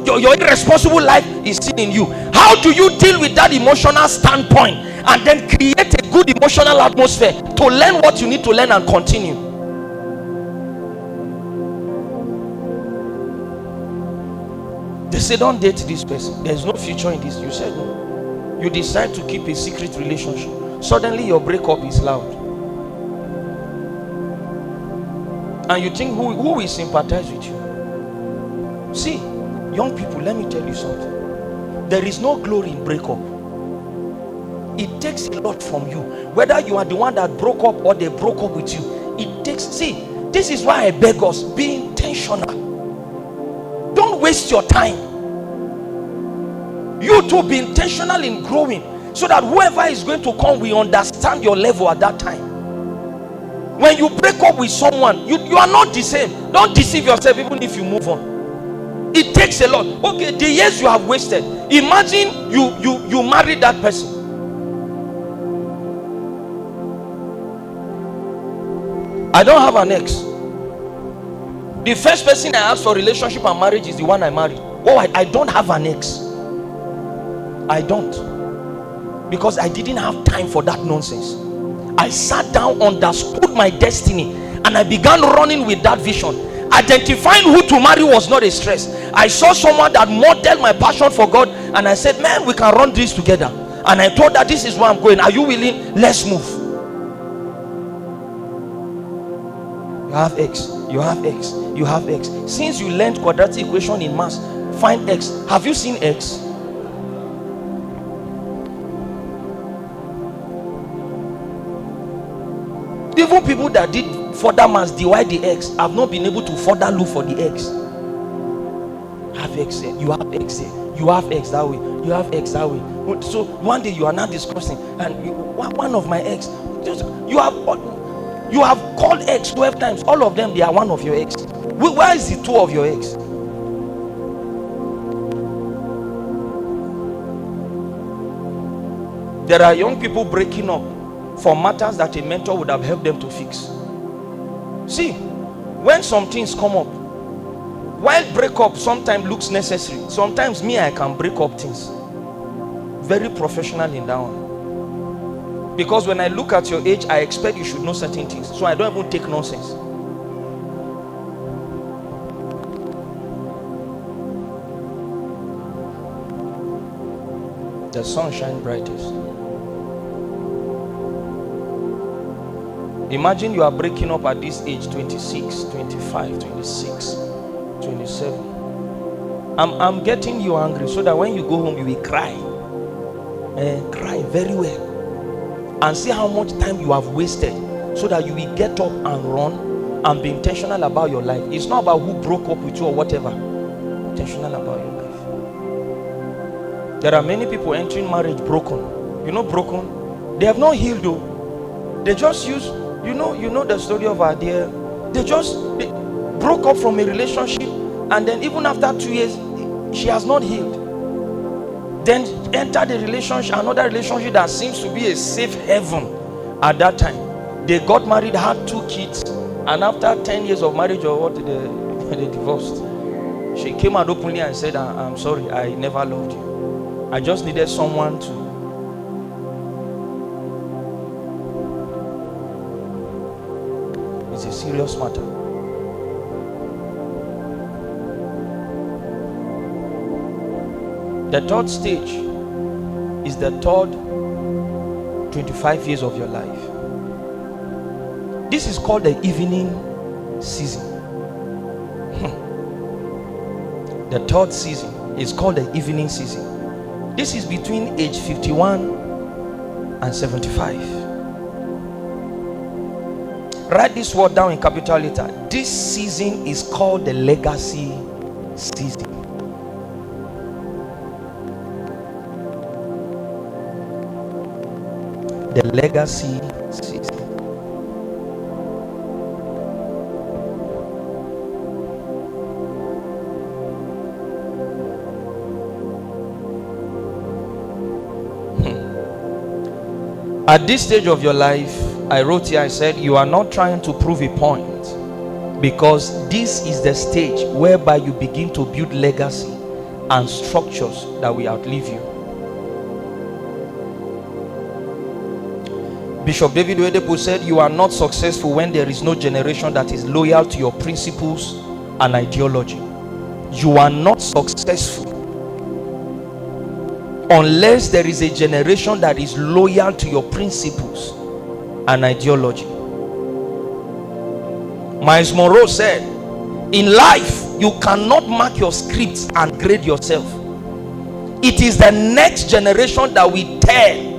your irresponsible life is still in you. How do you deal with that emotional standpoint and then create a good emotional atmosphere to learn what you need to learn and continue? They say, don't date this person, there's no future in this. You said no. You decide to keep a secret relationship. Suddenly your breakup is loud, and you think, who will sympathize with you? See, young people, let me tell you something. There is no glory in breakup. It takes a lot from you, whether you are the one that broke up or they broke up with you. It takes, see, this is why I beg us, be intentional. Don't waste your time. You too, be intentional in growing. so that whoever is going to come will understand your level at that time. When you break up with someone, you are not the same. Don't deceive yourself even if you move on. It takes a lot. Okay, the years you have wasted, imagine you married that person. I don't have an ex. The first person I asked for relationship and marriage is the one I married. Oh, I don't have an ex. I don't, because I didn't have time for that nonsense. I sat down, understood my destiny, and I began running with that vision. Identifying who to marry was not a stress. I saw someone that modeled my passion for God, and I said, man, we can run this together. And I told her, this is where I'm going. Are you willing? Let's move. You have X, you have X, you have X. Since you learned quadratic equation in maths, find X. Have you seen X? Even people that did further maths, divide the X, have not been able to further look for the X. Have X here, you have X here, you have X that way, you have X that way. So one day you are now discussing, and one of my X, you have called X 12 times. All of them, they are one of your X. Where is the two of your X? There are young people breaking up for matters that a mentor would have helped them to fix. See, when some things come up, while breakup sometimes looks necessary, sometimes I can break up things. Very professional in that one. Because when I look at your age, I expect you should know certain things. So I don't even take nonsense. The sun shines brightest. Imagine you are breaking up at this age, 26, 25, 26, 27. I'm getting you angry so that when you go home, you will cry. Cry very well. And see how much time you have wasted, so that you will get up and run and be intentional about your life. It's not about who broke up with you or whatever. Intentional about your life. There are many people entering marriage broken. You know, broken. They have not healed though. They just use, you know the story of our dear. They broke up from a relationship, and then even after 2 years, she has not healed. Then entered a relationship, another relationship that seems to be a safe haven at that time. They got married, had 2 kids, and after 10 years of marriage or what, they divorced. She came out openly and said, I'm sorry, I never loved you. I just needed someone to. It's a serious matter. The third stage is the third 25 years of your life. This is called the evening season. The third season is called the evening season. This is between age 51 and 75. Write this word down in capital letter. This season is called the legacy season. The legacy season. At this stage of your life, I wrote here, I said, you are not trying to prove a point, because this is the stage whereby you begin to build legacy and structures that will outlive you. Bishop David Oyedepo said, you are not successful when there is no generation that is loyal to your principles and ideology. You are not successful unless there is a generation that is loyal to your principles and ideology. Miles Monroe said, in life, you cannot mark your scripts and grade yourself. It is the next generation that will tell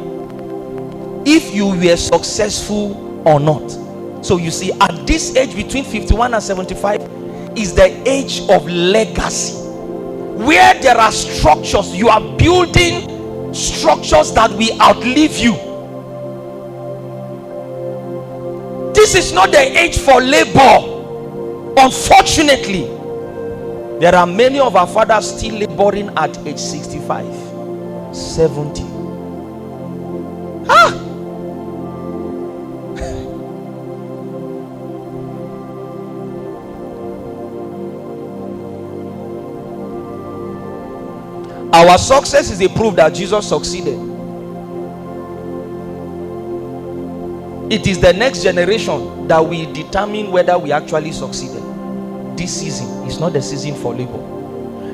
if you were successful or not. So you see, at this age between 51 and 75 is the age of legacy, where there are structures. You are building structures that will outlive you. This is not the age for labor. Unfortunately, there are many of our fathers still laboring at age 65, 70. Our success is a proof that Jesus succeeded. It is the next generation that will determine whether we actually succeeded. This season is not the season for labor.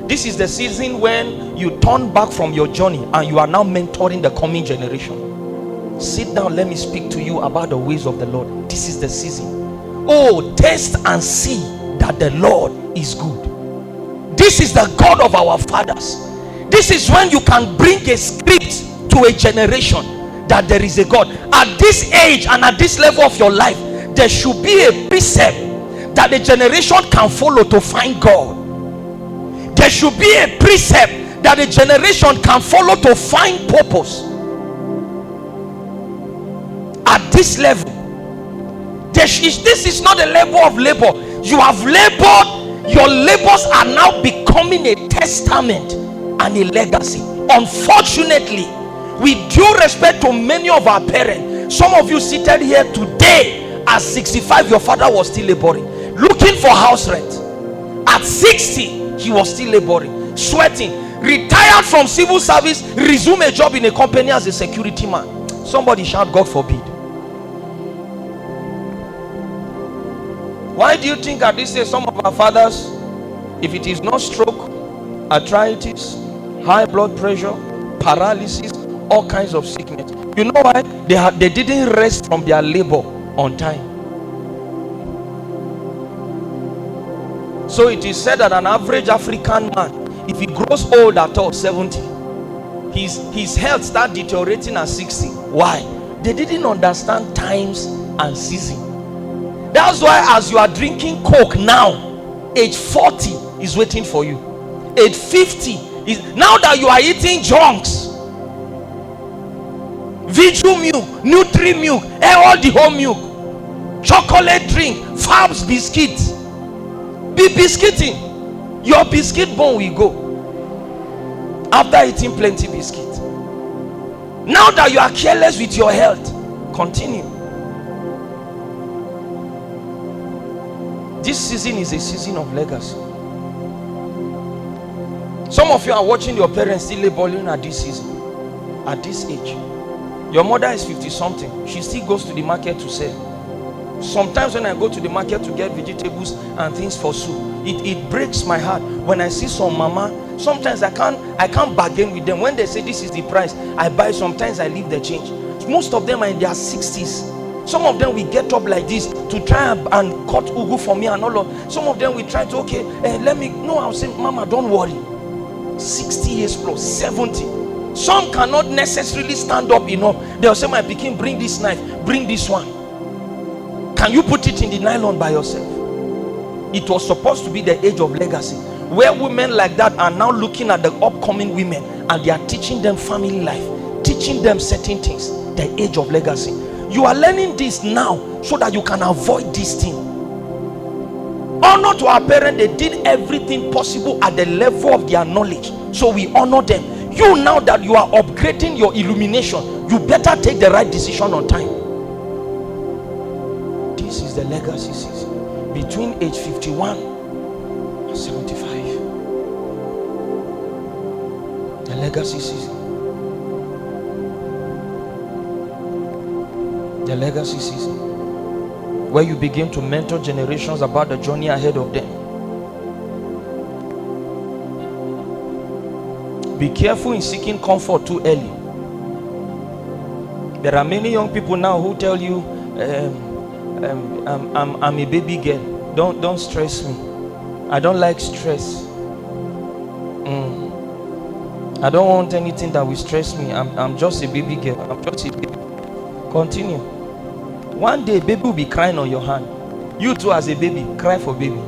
This is the season when you turn back from your journey and you are now mentoring the coming generation. Sit down, let me speak to you about the ways of the Lord. This is the season. Oh, taste and see that the Lord is good. This is the God of our fathers. This is when you can bring a script to a generation that there is a God. At this age and at this level of your life, there should be a precept that the generation can follow to find God. There should be a precept that the generation can follow to find purpose. At this level, this is not a level of labor. You have labored. Your labors are now becoming a testament and a legacy. Unfortunately, with due respect to many of our parents, some of you seated here today at 65, your father was still laboring, looking for house rent. At 60, he was still laboring, sweating. Retired from civil service, resume a job in a company as a security man. Somebody shout, God forbid. Why do you think at this stage some of our fathers, if it is not stroke, arthritis, high blood pressure, paralysis, all kinds of sickness, you know why? They didn't rest from their labor on time. So it is said that an average African man, if he grows old at all 70, his health starts deteriorating at 60. Why? They didn't understand times and season. That's why as you are drinking Coke now, age 40 is waiting for you. Age 50 is now that you are eating junks, Vigil milk, Nutri milk, all the whole milk, chocolate drink, Fabs biscuits. Be biscuiting. Your biscuit bone will go after eating plenty biscuit. Now that you are careless with your health, continue. This season is a season of legacy. Some of you are watching your parents still laboring at this season, at this age. Your mother is 50 something, she still goes to the market to sell. Sometimes when I go to the market to get vegetables and things for soup, it breaks my heart when I see some mama. Sometimes I can't bargain with them. When they say this is the price, I buy. Sometimes I leave the change. Most of them are in their 60s. Some of them will get up like this to try and cut ugu for me and all of. Some of them will try to I'll say, Mama, don't worry. 60 years plus, 70. Some cannot necessarily stand up enough. They'll say, my pikin, bring this knife, bring this one. Can you put it in the nylon by yourself? It was supposed to be the age of legacy, where women like that are now looking at the upcoming women and they are teaching them family life, teaching them certain things. The age of legacy. You are learning this now so that you can avoid this thing. Honor to our parents. They did everything possible at the level of their knowledge, so we honor them. You, now that you are upgrading your illumination, you better take the right decision on time. This is the legacy season between age 51 and 75. The legacy season. The legacy season, where you begin to mentor generations about the journey ahead of them. Be careful in seeking comfort too early. There are many young people now who tell you, I'm a baby girl. Don't stress me. I don't like stress. I don't want anything that will stress me. I'm just a baby girl. I'm just a baby. Continue. One day baby will be crying on your hand. You too, as a baby, cry for baby.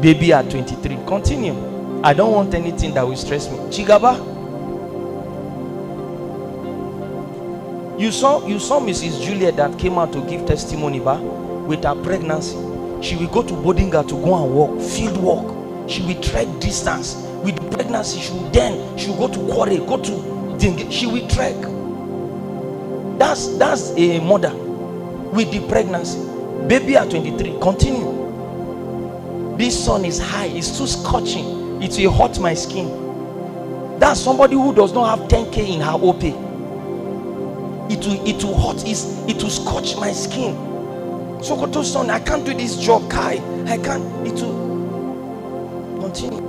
Baby at 23. Continue. I don't want anything that will stress me. Chigaba. You saw Mrs. Juliet that came out to give testimony with her pregnancy. She will go to Bodinga to go and walk, field walk. She will trek distance. With the pregnancy, she will go to Quarry, go to Dingy. She will trek. That's a mother with the pregnancy. Baby at 23. Continue. This sun is high, it's too scorching, it will hurt my skin. That's somebody who does not have 10k in her OP. It will hurt, it will scorch my skin. So go to son, I can't do this job, Kai. I can't. It will continue.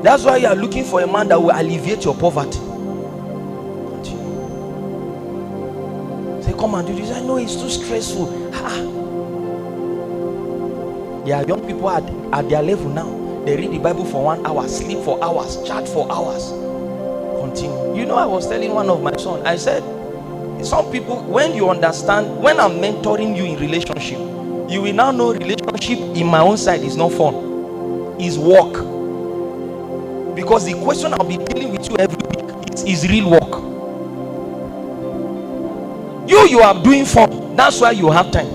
That's why you are looking for a man that will alleviate your poverty. Continue. Say, come and do this. I know it's too stressful. There are young people at their level now. They read the Bible for 1 hour, sleep for hours, chat for hours. Continue. You know, I was telling one of my sons, I said, some people, when you understand, when I'm mentoring you in relationship, you will now know relationship in my own side is not fun. It's work. Because the question I'll be dealing with you every week is real work. You are doing fun. That's why you have time.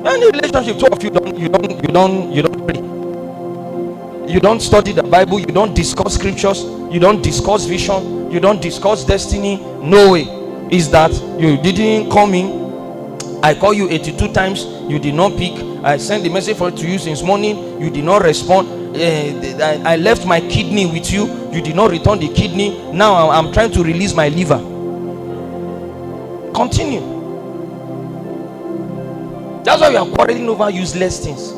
Any relationship, two of you don't pray. You don't study the Bible. You don't discuss scriptures. You don't discuss vision. You don't discuss destiny. No way. Is that you didn't come in. I call you 82 times. You did not pick. I sent the message for to you since morning. You did not respond. I left my kidney with you. You did not return the kidney. Now I'm trying to release my liver. Continue. That's why we are quarreling over useless things.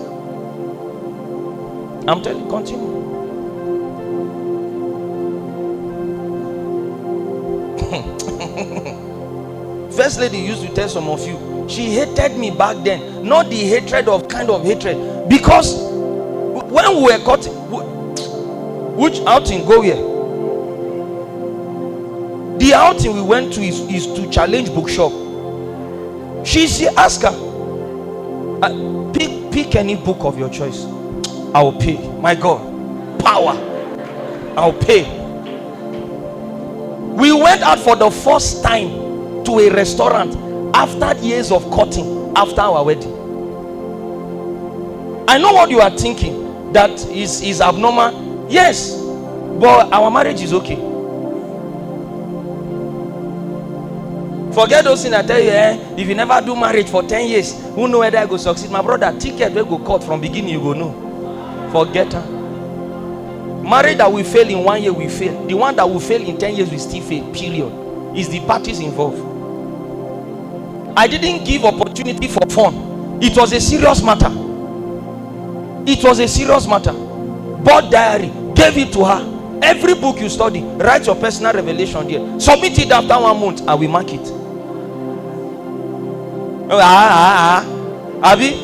I'm telling you, continue. First lady used to tell some of you, she hated me back then. Not the hatred of kind of hatred. Because when we were caught, which outing go here? The outing we went to is to Challenge Bookshop. She asked her, pick any book of your choice. I will pay. My God, power. I'll pay. We went out for the first time to a restaurant after years of courting, after our wedding. I know what you are thinking, that is abnormal. Yes, but our marriage is okay. Forget those things I tell you, if you never do marriage for 10 years, who know whether I go succeed? My brother, ticket will go cut from beginning, you go know. Forget her. Marriage that will fail in 1 year will fail. The one that will fail in 10 years will still fail, period. It's the parties involved. I didn't give opportunity for fun. It was a serious matter. It was a serious matter. Bought diary, gave it to her. Every book you study, write your personal revelation there. Submit it after 1 month and we mark it. Abi,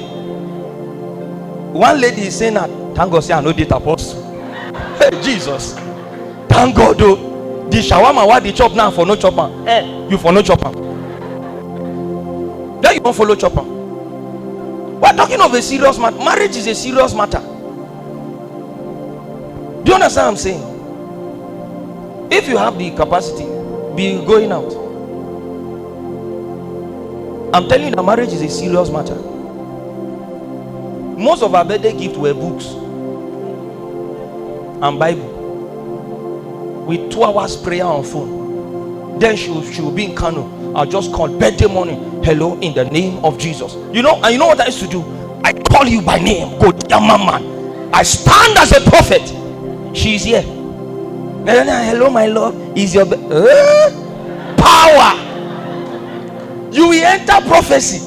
one lady is saying that, thank God say I know date apostle. Hey Jesus, thank God though. The shawarma what they chop now for no chopper. You for no chopper. Then you don't follow chopper. We're talking of a serious matter. Marriage is a serious matter. Do you understand what I'm saying? If you have the capacity, be going out. I'm telling you that marriage is a serious matter. Most of our birthday gifts were books and Bible with 2 hours prayer on phone. Then she will be in Kano. I'll just call birthday morning. Hello, in the name of Jesus. You know, and you know what I used to do? I call you by name. Go, dear mama. I stand as a prophet. She's here. Hello, my love. Is your power? You will enter prophecy.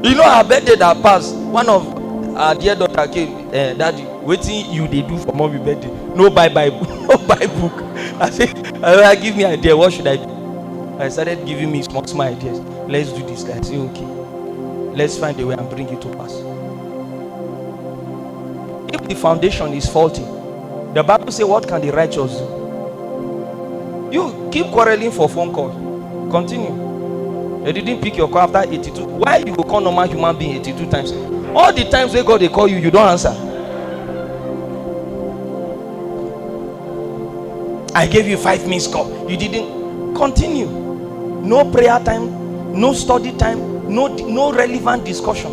You know, our birthday that passed, one of our dear daughter came, daddy, waiting you they do for mommy birthday. No buy Bible, no buy book. I said, give me idea, what should I do? I started giving me small ideas. Let's do this, guys. I say, okay. Let's find a way and bring it to pass. If the foundation is faulty, The Bible says, what can the righteous do? You keep quarreling for phone call. Continue. You didn't pick your call after 82. Why you go call normal human being 82 times? All the times they God they call you, you don't answer. I gave you 5 missed call. You didn't. Continue. No prayer time, no study time, no relevant discussion.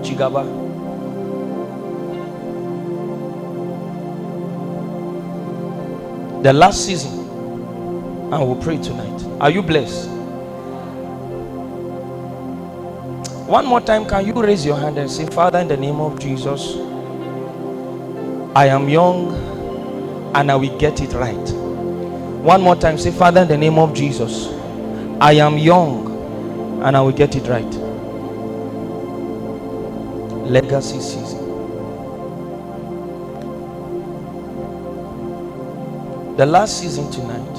Chigaba. The last season, and we'll pray tonight. Are you blessed? One more time, can you raise your hand and say, Father, in the name of Jesus, I am young and I will get it right. One more time, say, Father, in the name of Jesus, I am young and I will get it right. Legacy season. The last season tonight.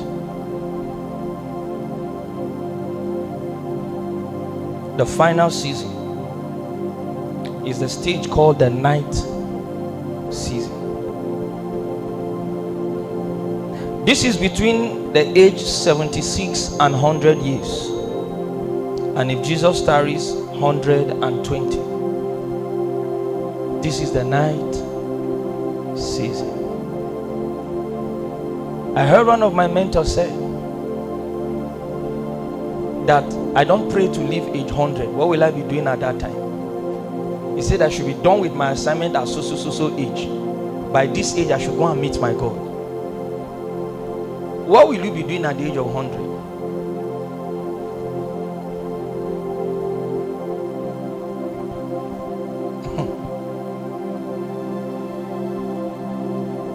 The final season is the stage called the night season. This is between the age 76 and 100 years. And if Jesus tarries, 120. This is the night season. I heard one of my mentors say that I don't pray to live age 100. What will I be doing at that time? He said I should be done with my assignment at so age. By this age I should go and meet my God. What will you be doing at the age of 100?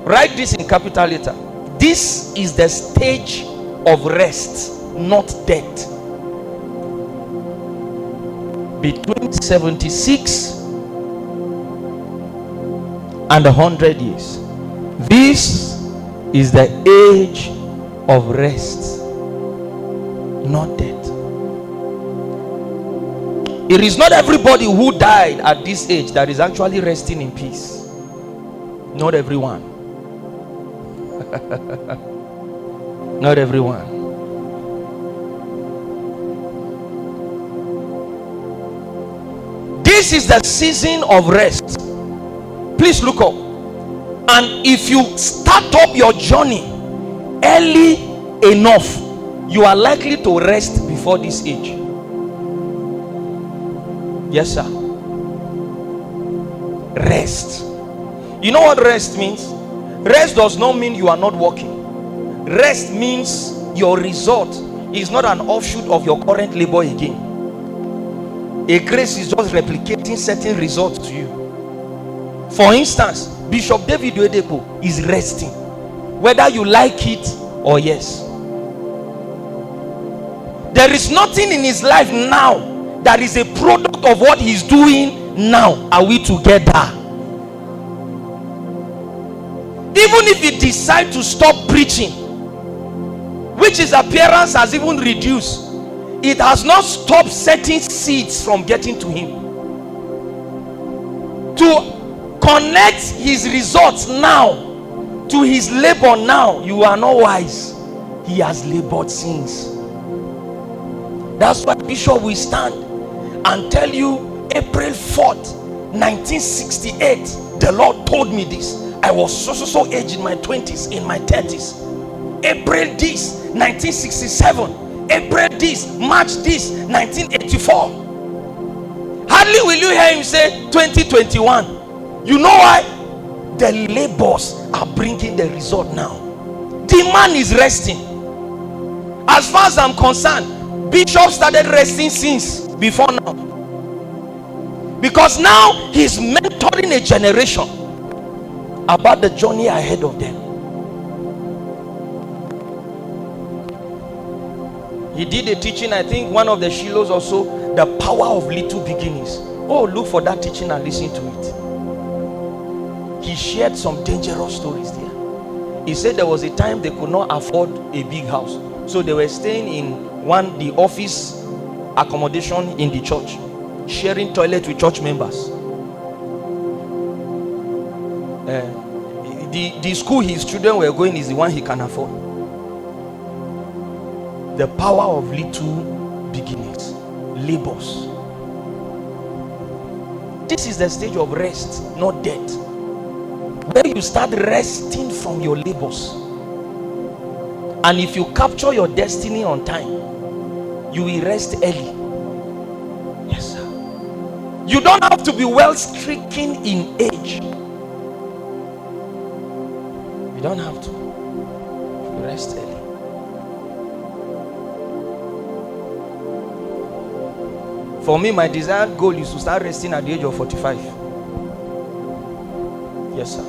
Write this in capital letter. This is the stage of rest, not death. Between 76 and 100 years. This is the age of rest, not death. It is not everybody who died at this age that is actually resting in peace. Not everyone. Not everyone. This is the season of rest. Please look up. And if you start up your journey early enough, you are likely to rest before this age. Yes, sir. Rest. You know what rest means? Rest does not mean you are not working. Rest means your result is not an offshoot of your current labor again. A grace is just replicating certain results to you. For instance, Bishop David Oyedepo is resting, whether you like it or yes. There is nothing in his life now that is a product of what he's doing now. Are we together? Even if he decides to stop preaching, which his appearance has even reduced, it has not stopped certain seeds from getting to him. To connect his results now to his labor now, you are not wise. He has labored since. That's why Bishop will stand and tell you, April 4th 1968, the Lord told me this. I was so age in my 20s, in my 30s. April this 1967, April this, March this 1984. Hardly will you hear him say 2021. You know why? The labors are bringing the result now. The man is resting. As far as I'm concerned, Bishop started resting since before now, because now he's mentoring a generation about the journey ahead of them. He did a teaching, I think one of the Shilohs also, the power of little beginnings. Oh, look for that teaching and listen to it. He shared some dangerous stories there. He said there was a time they could not afford a big house, so they were staying in the office accommodation in the church, sharing toilet with church members. The school his children were going is the one he can afford. The power of little beginnings, labors. This is the stage of rest, not death, where you start resting from your labors. And if you capture your destiny on time, you will rest early. Yes, sir. You don't have to be well stricken in age. You don't have to. You rest early. For me, my desired goal is to start resting at the age of 45. Yes, sir.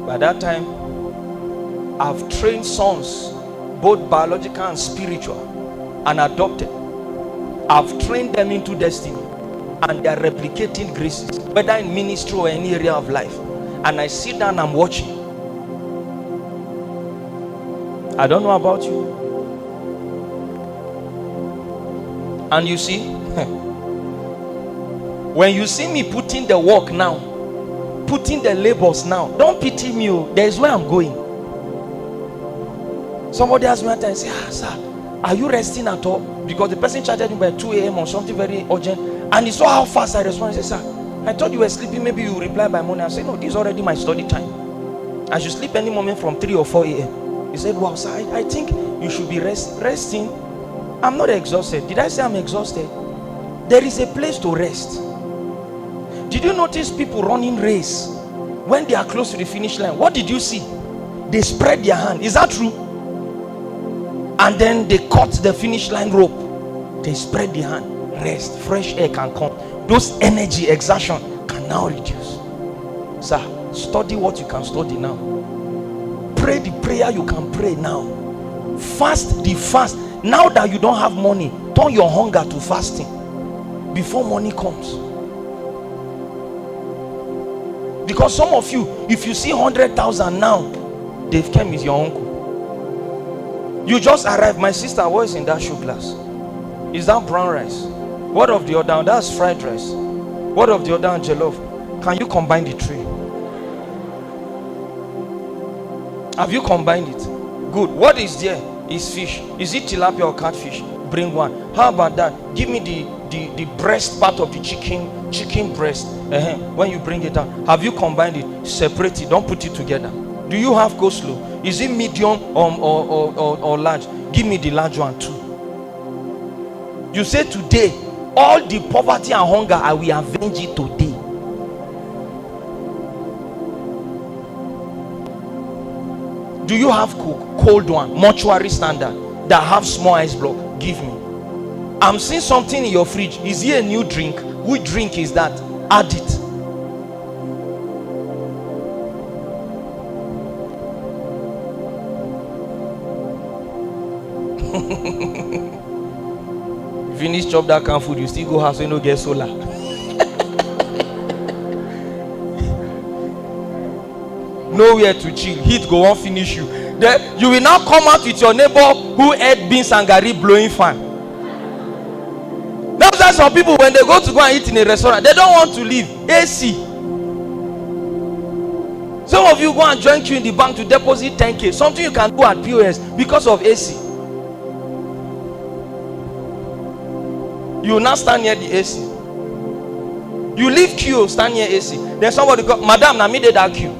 By that time, I've trained sons, both biological and spiritual, and adopted. I've trained them into destiny, and they are replicating graces, whether in ministry or any area of life. And I sit down and I'm watching. I don't know about you. And you see, when you see me putting the work now, putting the labors now, don't pity me. There is where I'm going. Somebody asked me one time and said, sir, are you resting at all? Because the person chatted me by 2 a.m. or something very urgent, and he saw how fast I responded. He said, sir, I thought you were sleeping. Maybe you reply by morning. I said, no, this is already my study time. I should sleep any moment from 3 or 4 a.m. He said, wow, sir, I think you should be resting. I'm not exhausted. Did I say I'm exhausted? There is a place to rest. Did you notice people running race when they are close to the finish line? What did you see? They spread their hand. Is that true? And then they cut the finish line rope. They spread their hand. Rest. Fresh air can come. Those energy exertion can now reduce. Sir, study what you can study now. Pray the prayer you can pray now. Fast the fast. Now that you don't have money, turn your hunger to fasting before money comes. Because some of you, if you see 100,000 now, Dave Kem is your uncle. You just arrived. My sister, what is in that shoe glass? Is that brown rice? What of the other? That's fried rice. What of the other? Jollof. Can you combine the three? Have you combined it? Good. What is there? Is fish. Is it tilapia or catfish? Bring one. How about that? Give me the breast part of the chicken breast. When you bring it out, have you combined it? Separate it. Don't put it together. Do you have coleslaw? Is it medium or large? Give me the large one too. You say today, all the poverty and hunger, I will avenge it today. Do you have cold one, mortuary standard, that have small ice block? Give me. I'm seeing something in your fridge. Is it a new drink? Which drink is that? Add it. Finish chop that canned food, you still go house, you no get solar. Nowhere to chill. Heat go on finish you. Then you will now come out with your neighbor who ate beans and gari blowing fan. That's why some people, when they go to and eat in a restaurant, they don't want to leave. AC. Some of you go and join queue in the bank to deposit 10k. Something you can do at POS because of AC. You will now stand near the AC. You leave queue, stand near AC. Then somebody go, Madam, na me dey that queue.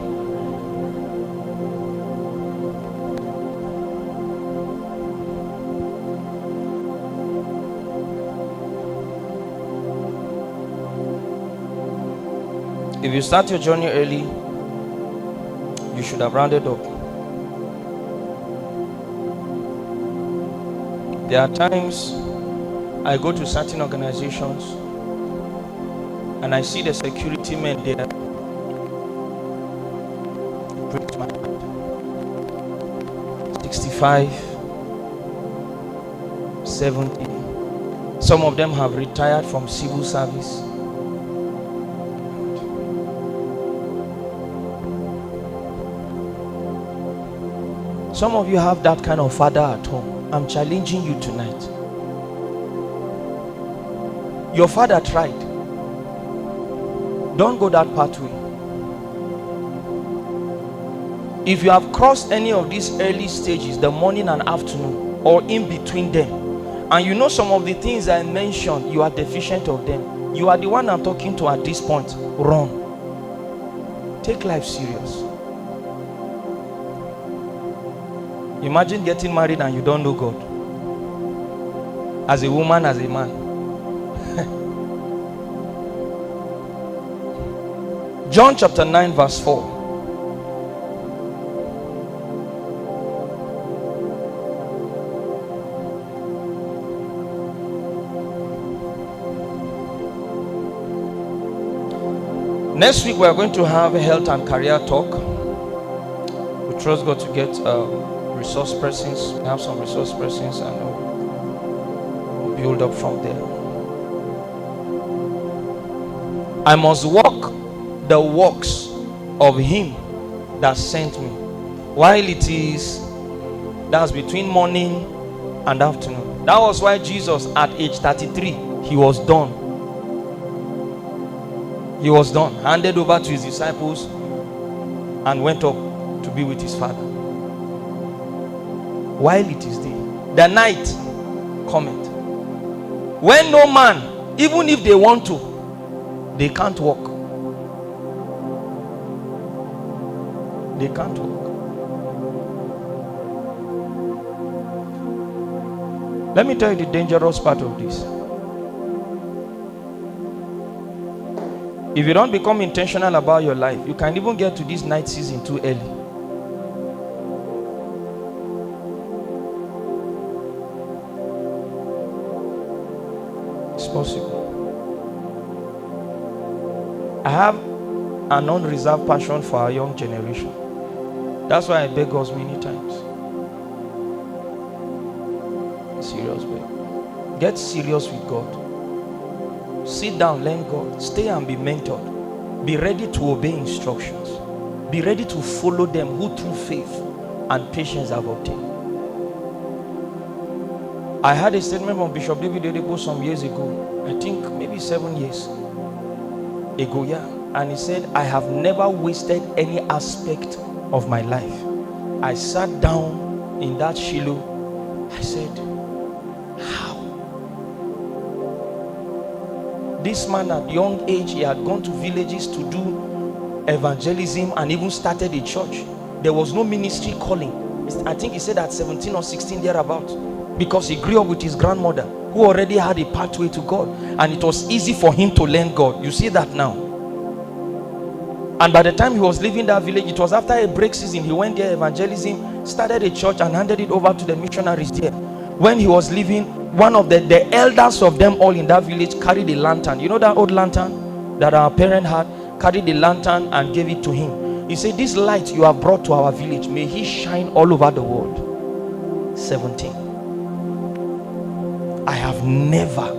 If you start your journey early, you should have rounded up. There are times I go to certain organizations and I see the security men there. It breaks my heart. 65, 70. Some of them have retired from civil service. Some of you have that kind of father at home. I'm challenging you tonight. Your father tried. Don't go that pathway. If you have crossed any of these early stages, the morning and afternoon, or in between them, and you know some of the things I mentioned, you are deficient of them, you are the one I'm talking to at this point. Run. Take life serious. Imagine getting married and you don't know God. As a woman, as a man. John chapter 9 verse 4. Next week we are going to have a health and career talk. We trust God to get resource persons. We have some resource persons and we'll build up from there. I must walk the works of him that sent me while it is, that's between morning and afternoon. That was why Jesus at age 33, he was done. He was done, handed over to his disciples and went up to be with his Father. While it is day, the night cometh, when no man, even if they want to, they can't walk. They can't walk. Let me tell you the dangerous part of this. If you don't become intentional about your life, you can even get to this night season too early. It's possible. I have an unreserved passion for our young generation. That's why I beg us many times. Serious, babe. Get serious with God. Sit down, learn God. Stay and be mentored. Be ready to obey instructions. Be ready to follow them who through faith and patience have obtained. I had a statement from Bishop David Oyedepo some years ago. I think maybe 7 years ago, yeah. And he said, I have never wasted any aspect of my life. I sat down in that Shiloh. I said, how? This man at young age, he had gone to villages to do evangelism and even started a church. There was no ministry calling. I think he said at 17 or 16 thereabout, because he grew up with his grandmother who already had a pathway to God, and it was easy for him to learn God. You see that now. And by the time he was leaving that village, it was after a break season. He went there, evangelism, started a church and handed it over to the missionaries there. When he was leaving, one of the elders of them all in that village carried a lantern. You know that old lantern that our parent had? Carried the lantern and gave it to him. He said, this light you have brought to our village, may he shine all over the world. 17. I have never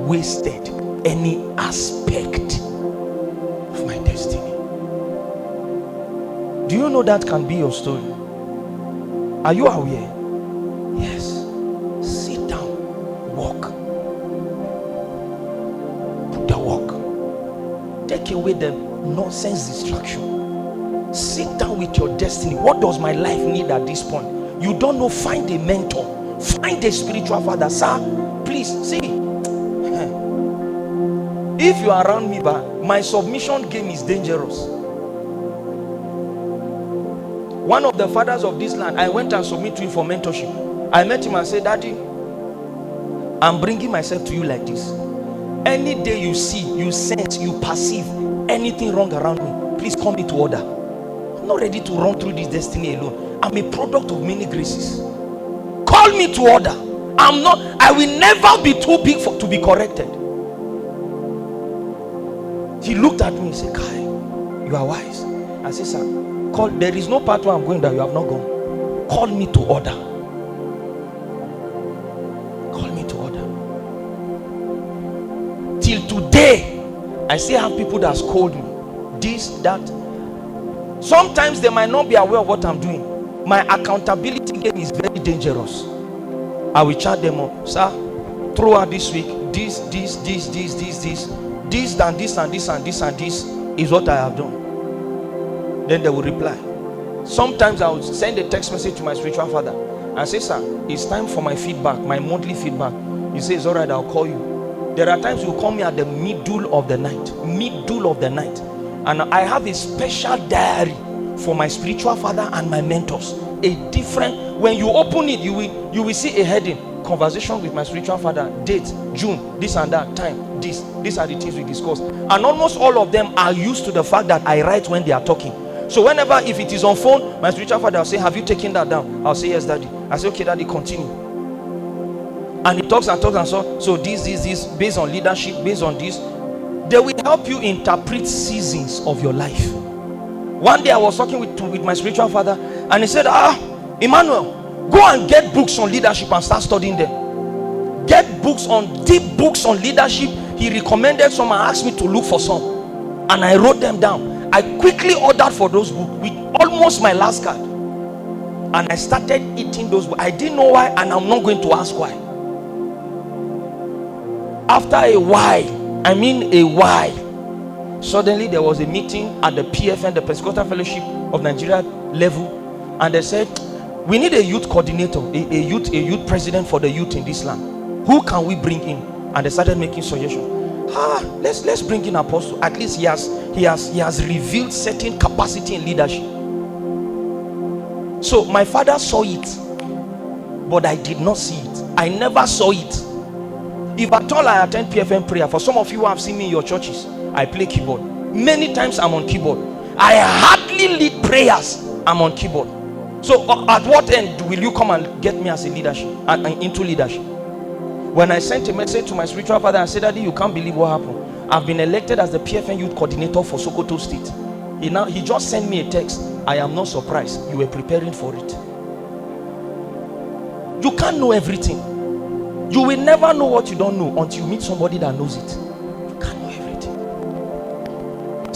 wasted any aspect of my destiny. Do you know that can be your story? Are you aware? Yes. Sit down. Walk. Put the walk. Take away the nonsense distraction. Sit down with your destiny. What does my life need at this point? You don't know, find a mentor. Find a spiritual father. Sir, please, see. If you are around me, my submission game is dangerous. One of the fathers of this land, I went and submitted to him for mentorship. I met him and said, Daddy, I'm bringing myself to you like this. Any day you see, you sense, you perceive anything wrong around me, please call me to order. I'm not ready to run through this destiny alone. I'm a product of many graces. Call me to order. I will never be too big to be corrected. He looked at me and said, Kai, you are wise. I said, sir, there is no part where I'm going that you have not gone. Call me to order. Call me to order. Till today, I still have people that scold me. This, that. Sometimes they might not be aware of what I'm doing. My accountability game is very dangerous. I will chat them up. Sir, throughout this week, this, and this is what I have done. Then they will reply. Sometimes I'll send a text message to my spiritual father and say, sir, it's time for my feedback, my monthly feedback. He says, all right, I'll call you. There are times you call me at the middle of the night, and I have a special diary for my spiritual father and my mentors. A different, when you open it, you will see a heading: conversation with my spiritual father, date June, this and that, time, these are the things we discuss. And almost all of them are used to the fact that I write when they are talking. So whenever, if it is on phone, my spiritual father will say, have you taken that down? I'll say, yes, daddy. I say, okay, daddy, continue. And he talks and talks and so this based on leadership, based on this, they will help you interpret seasons of your life. One day I was talking with my spiritual father, and he said, Emmanuel, go and get books on leadership and start studying them. Get books on, deep books on leadership. He recommended some and asked me to look for some, and I wrote them down. I quickly ordered for those books with almost my last card, and I started eating those books. I didn't know why, and I'm not going to ask why. After a while, suddenly there was a meeting at the PFN, the Pentecostal Fellowship of Nigeria level, and they said, we need a youth coordinator, a youth president for the youth in this land. Who can we bring in? And they started making suggestions. Let's bring in Apostle. At least he has revealed certain capacity in leadership. So my father saw it, but I did not see it. I never saw it. If at all I attend PFM prayer, for some of you who have seen me in your churches, I play keyboard. Many times I'm on keyboard. I hardly lead prayers. I'm on keyboard. So at what end will you come and get me as a leadership and into leadership? When I sent a message to my spiritual father and said, daddy, you can't believe what happened. I've been elected as the PFN youth coordinator for Sokoto State. He just sent me a text. I am not surprised. You were preparing for it. You can't know everything. You will never know what you don't know until you meet somebody that knows it. You can't know everything.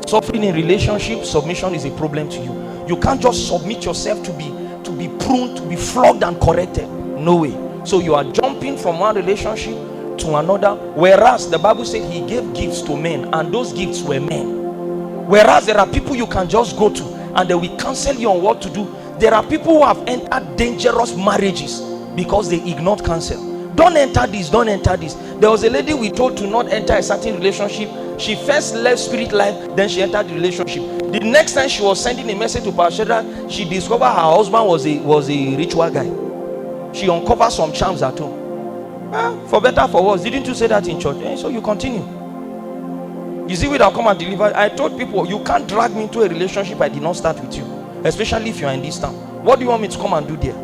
Suffering in relationship, submission is a problem to you. You can't just submit yourself to be pruned, to be flogged and corrected. No way. So you are jumping from one relationship to another, whereas the Bible said he gave gifts to men, and those gifts were men. Whereas there are people you can just go to and they will counsel you on what to do. There are people who have entered dangerous marriages because they ignored counsel. Don't enter this, don't enter this. There was a lady we told to not enter a certain relationship. She first left spirit life, then she entered the relationship. The next time she was sending a message to Pastor Sheldon, she discovered her husband was a ritual guy. She uncovered some charms at home. For better, for worse. Didn't you say that in church? So you continue. You see, without come and deliver. I told people, you can't drag me into a relationship I did not start with you, especially if you are in this town. What do you want me to come and do there?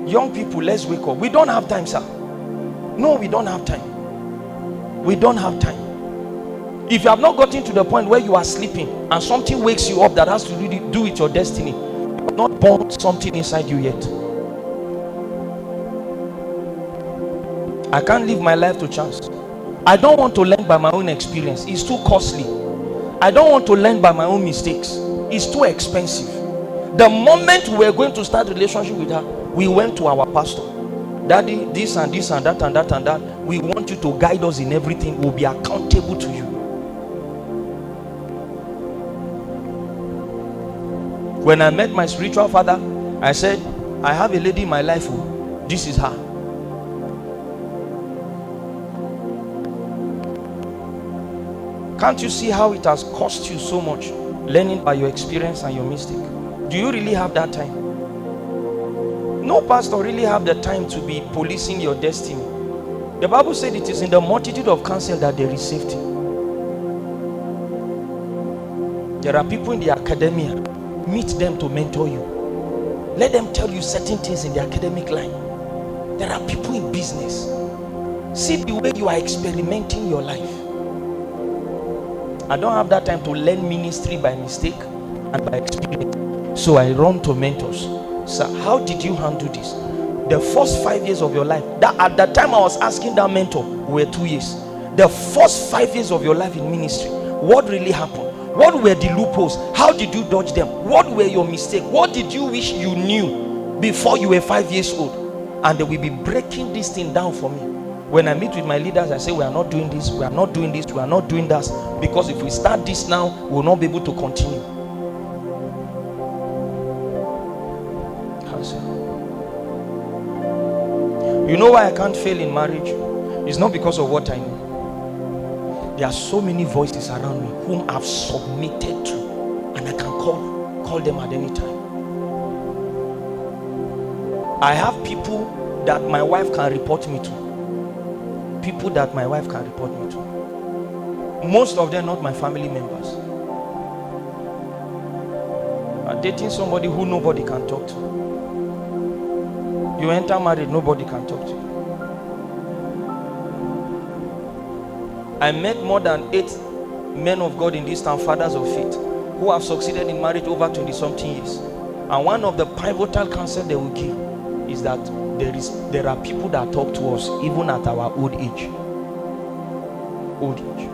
Young people, let's wake up. We don't have time, sir. No, we don't have time. We don't have time. If you have not gotten to the point where you are sleeping and something wakes you up that has to do with your destiny, you have not born something inside you yet. I can't live my life to chance. I don't want to learn by my own experience. It's too costly. I don't want to learn by my own mistakes. It's too expensive. The moment we were going to start a relationship with her, we went to our pastor. Daddy, this and this and that and that and that. We want you to guide us in everything. We'll be accountable to you. When I met my spiritual father, I said, I have a lady in my life. This is her. Can't you see how it has cost you so much learning by your experience and your mistake? Do you really have that time? No pastor really have the time to be policing your destiny. The Bible said it is in the multitude of counsel that there is safety. There are people in the academia. Meet them to mentor you. Let them tell you certain things in the academic line. There are people in business. See the way you are experimenting your life. I don't have that time to learn ministry by mistake and by experience. So I run to mentors. Sir, how did you handle this? The first 5 years of your life, that at that time I was asking that mentor, were 2 years. The first 5 years of your life in ministry, what really happened? What were the loopholes? How did you dodge them? What were your mistakes? What did you wish you knew before you were 5 years old? And they will be breaking this thing down for me. When I meet with my leaders, I say, we are not doing this, we are not doing this, we are not doing that, because if we start this now, we will not be able to continue. cancel. You know why I can't fail in marriage? It's not because of what I know. There are so many voices around me whom I've submitted to, and I can call them at any time. I have people that my wife can report me to. People that my wife can report me to. Most of them not my family members. I'm dating somebody who nobody can talk to. You enter married, nobody can talk to you. I met more than 8 men of God in this town, fathers of faith, who have succeeded in marriage over 20-something years. And one of the pivotal counsel they will give is that there are people that talk to us even at our old age. Old age.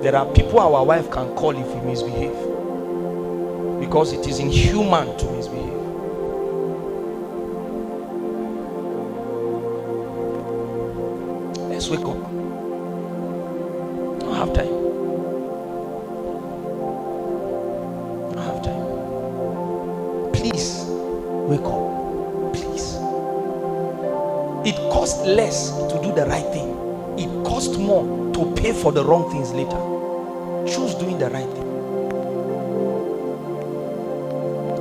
There are people our wife can call if we misbehave, because it is inhuman to misbehave. Let's wake up. I have time. I have time. Please wake up. Please. It costs less to do the right thing. It costs more to pay for the wrong things later. Choose doing the right thing.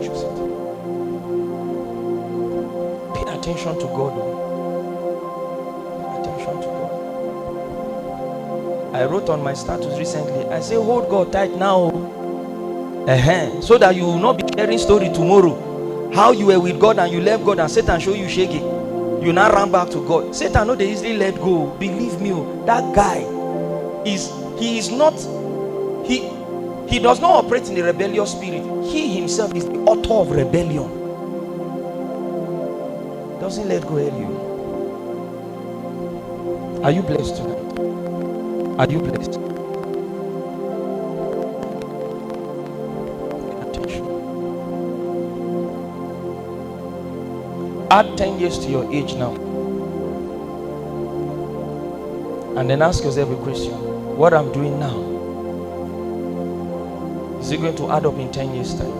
Choose it. Pay attention to God. Pay attention to God. I wrote on my status recently, I say, hold God tight now. So that you will not be sharing story tomorrow. How you were with God and you left God and Satan show you shaking. You now run back to God. Satan know they easily let go. Believe me, that guy he does not operate in the rebellious spirit. He himself is the author of rebellion. Doesn't let go of you. Are you blessed tonight? Are you blessed? Pay attention. Add 10 years to your age now. And then ask yourself a question. What I'm doing now, is it going to add up in 10 years time?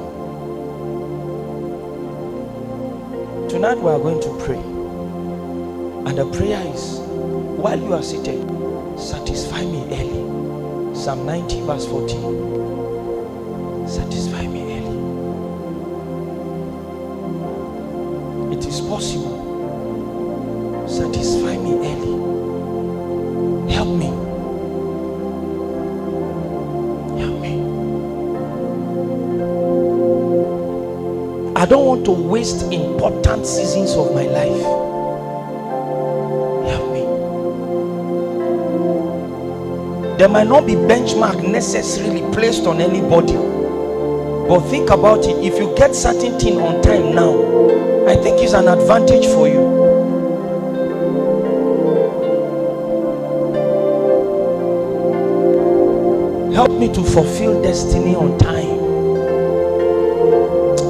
Tonight we are going to pray. And the prayer is, while you are seated, satisfy me early. Psalm 90 verse 14. Satisfy me early. It is possible. Satisfy me early. Help me. Help me. I don't want to waste important seasons of my life. Help me. There might not be benchmark necessarily placed on anybody, but think about it. If you get certain thing on time now, I think it's an advantage for you. Help me to fulfill destiny on time.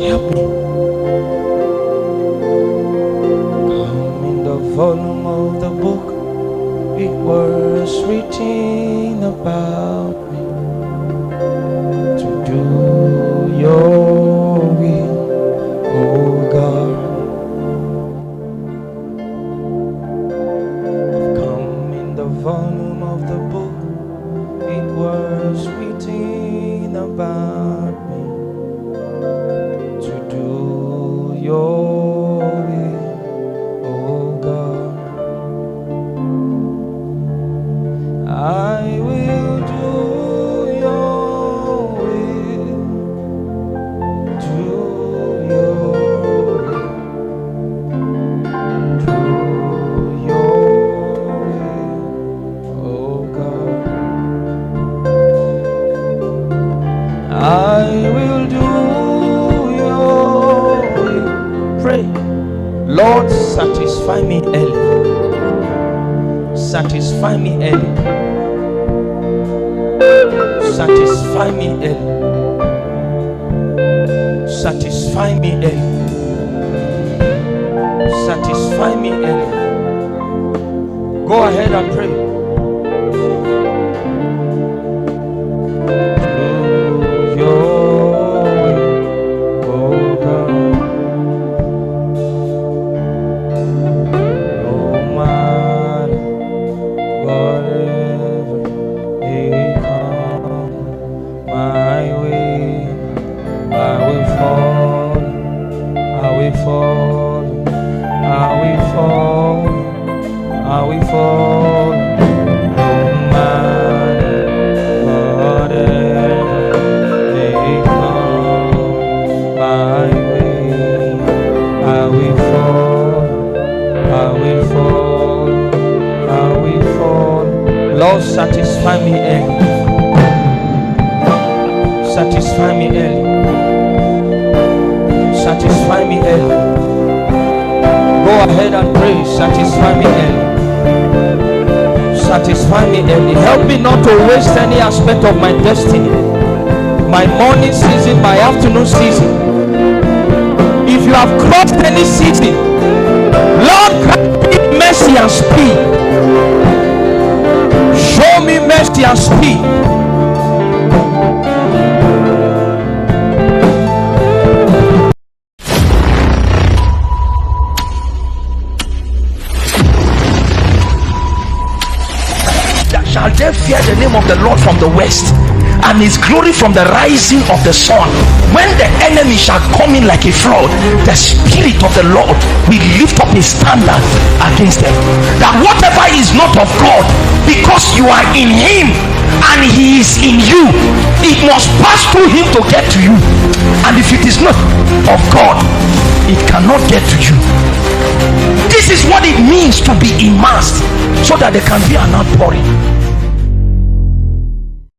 Help me. Come in the volume of the book. It was written about me to do your will, oh God. I've come in the volume of the book. It was written about me to do your will, oh God. I will do your will, do your will, do your will, oh God. I will do your will. Pray, Lord, satisfy me early. Satisfy me early. Satisfy me early. Satisfy me early. Satisfy me early. Go ahead and pray. Do your will, oh God. Oh, satisfy me early. Satisfy me early. Satisfy me early. Go ahead and pray. Satisfy me early. Satisfy me early. Help me not to waste any aspect of my destiny. My morning season, my afternoon season. If you have crossed any season, Lord, grant me mercy and speed. Show me mercy and speed. Shall they fear the name of the Lord from the west, and his glory from the rising of the sun? When the enemy shall come in like a flood, the Spirit of the Lord will lift up his standard against them. That whatever is not of God, because you are in him and he is in you, it must pass through him to get to you. And if it is not of God, it cannot get to you. This is what it means to be immersed, so that there can be an outpouring.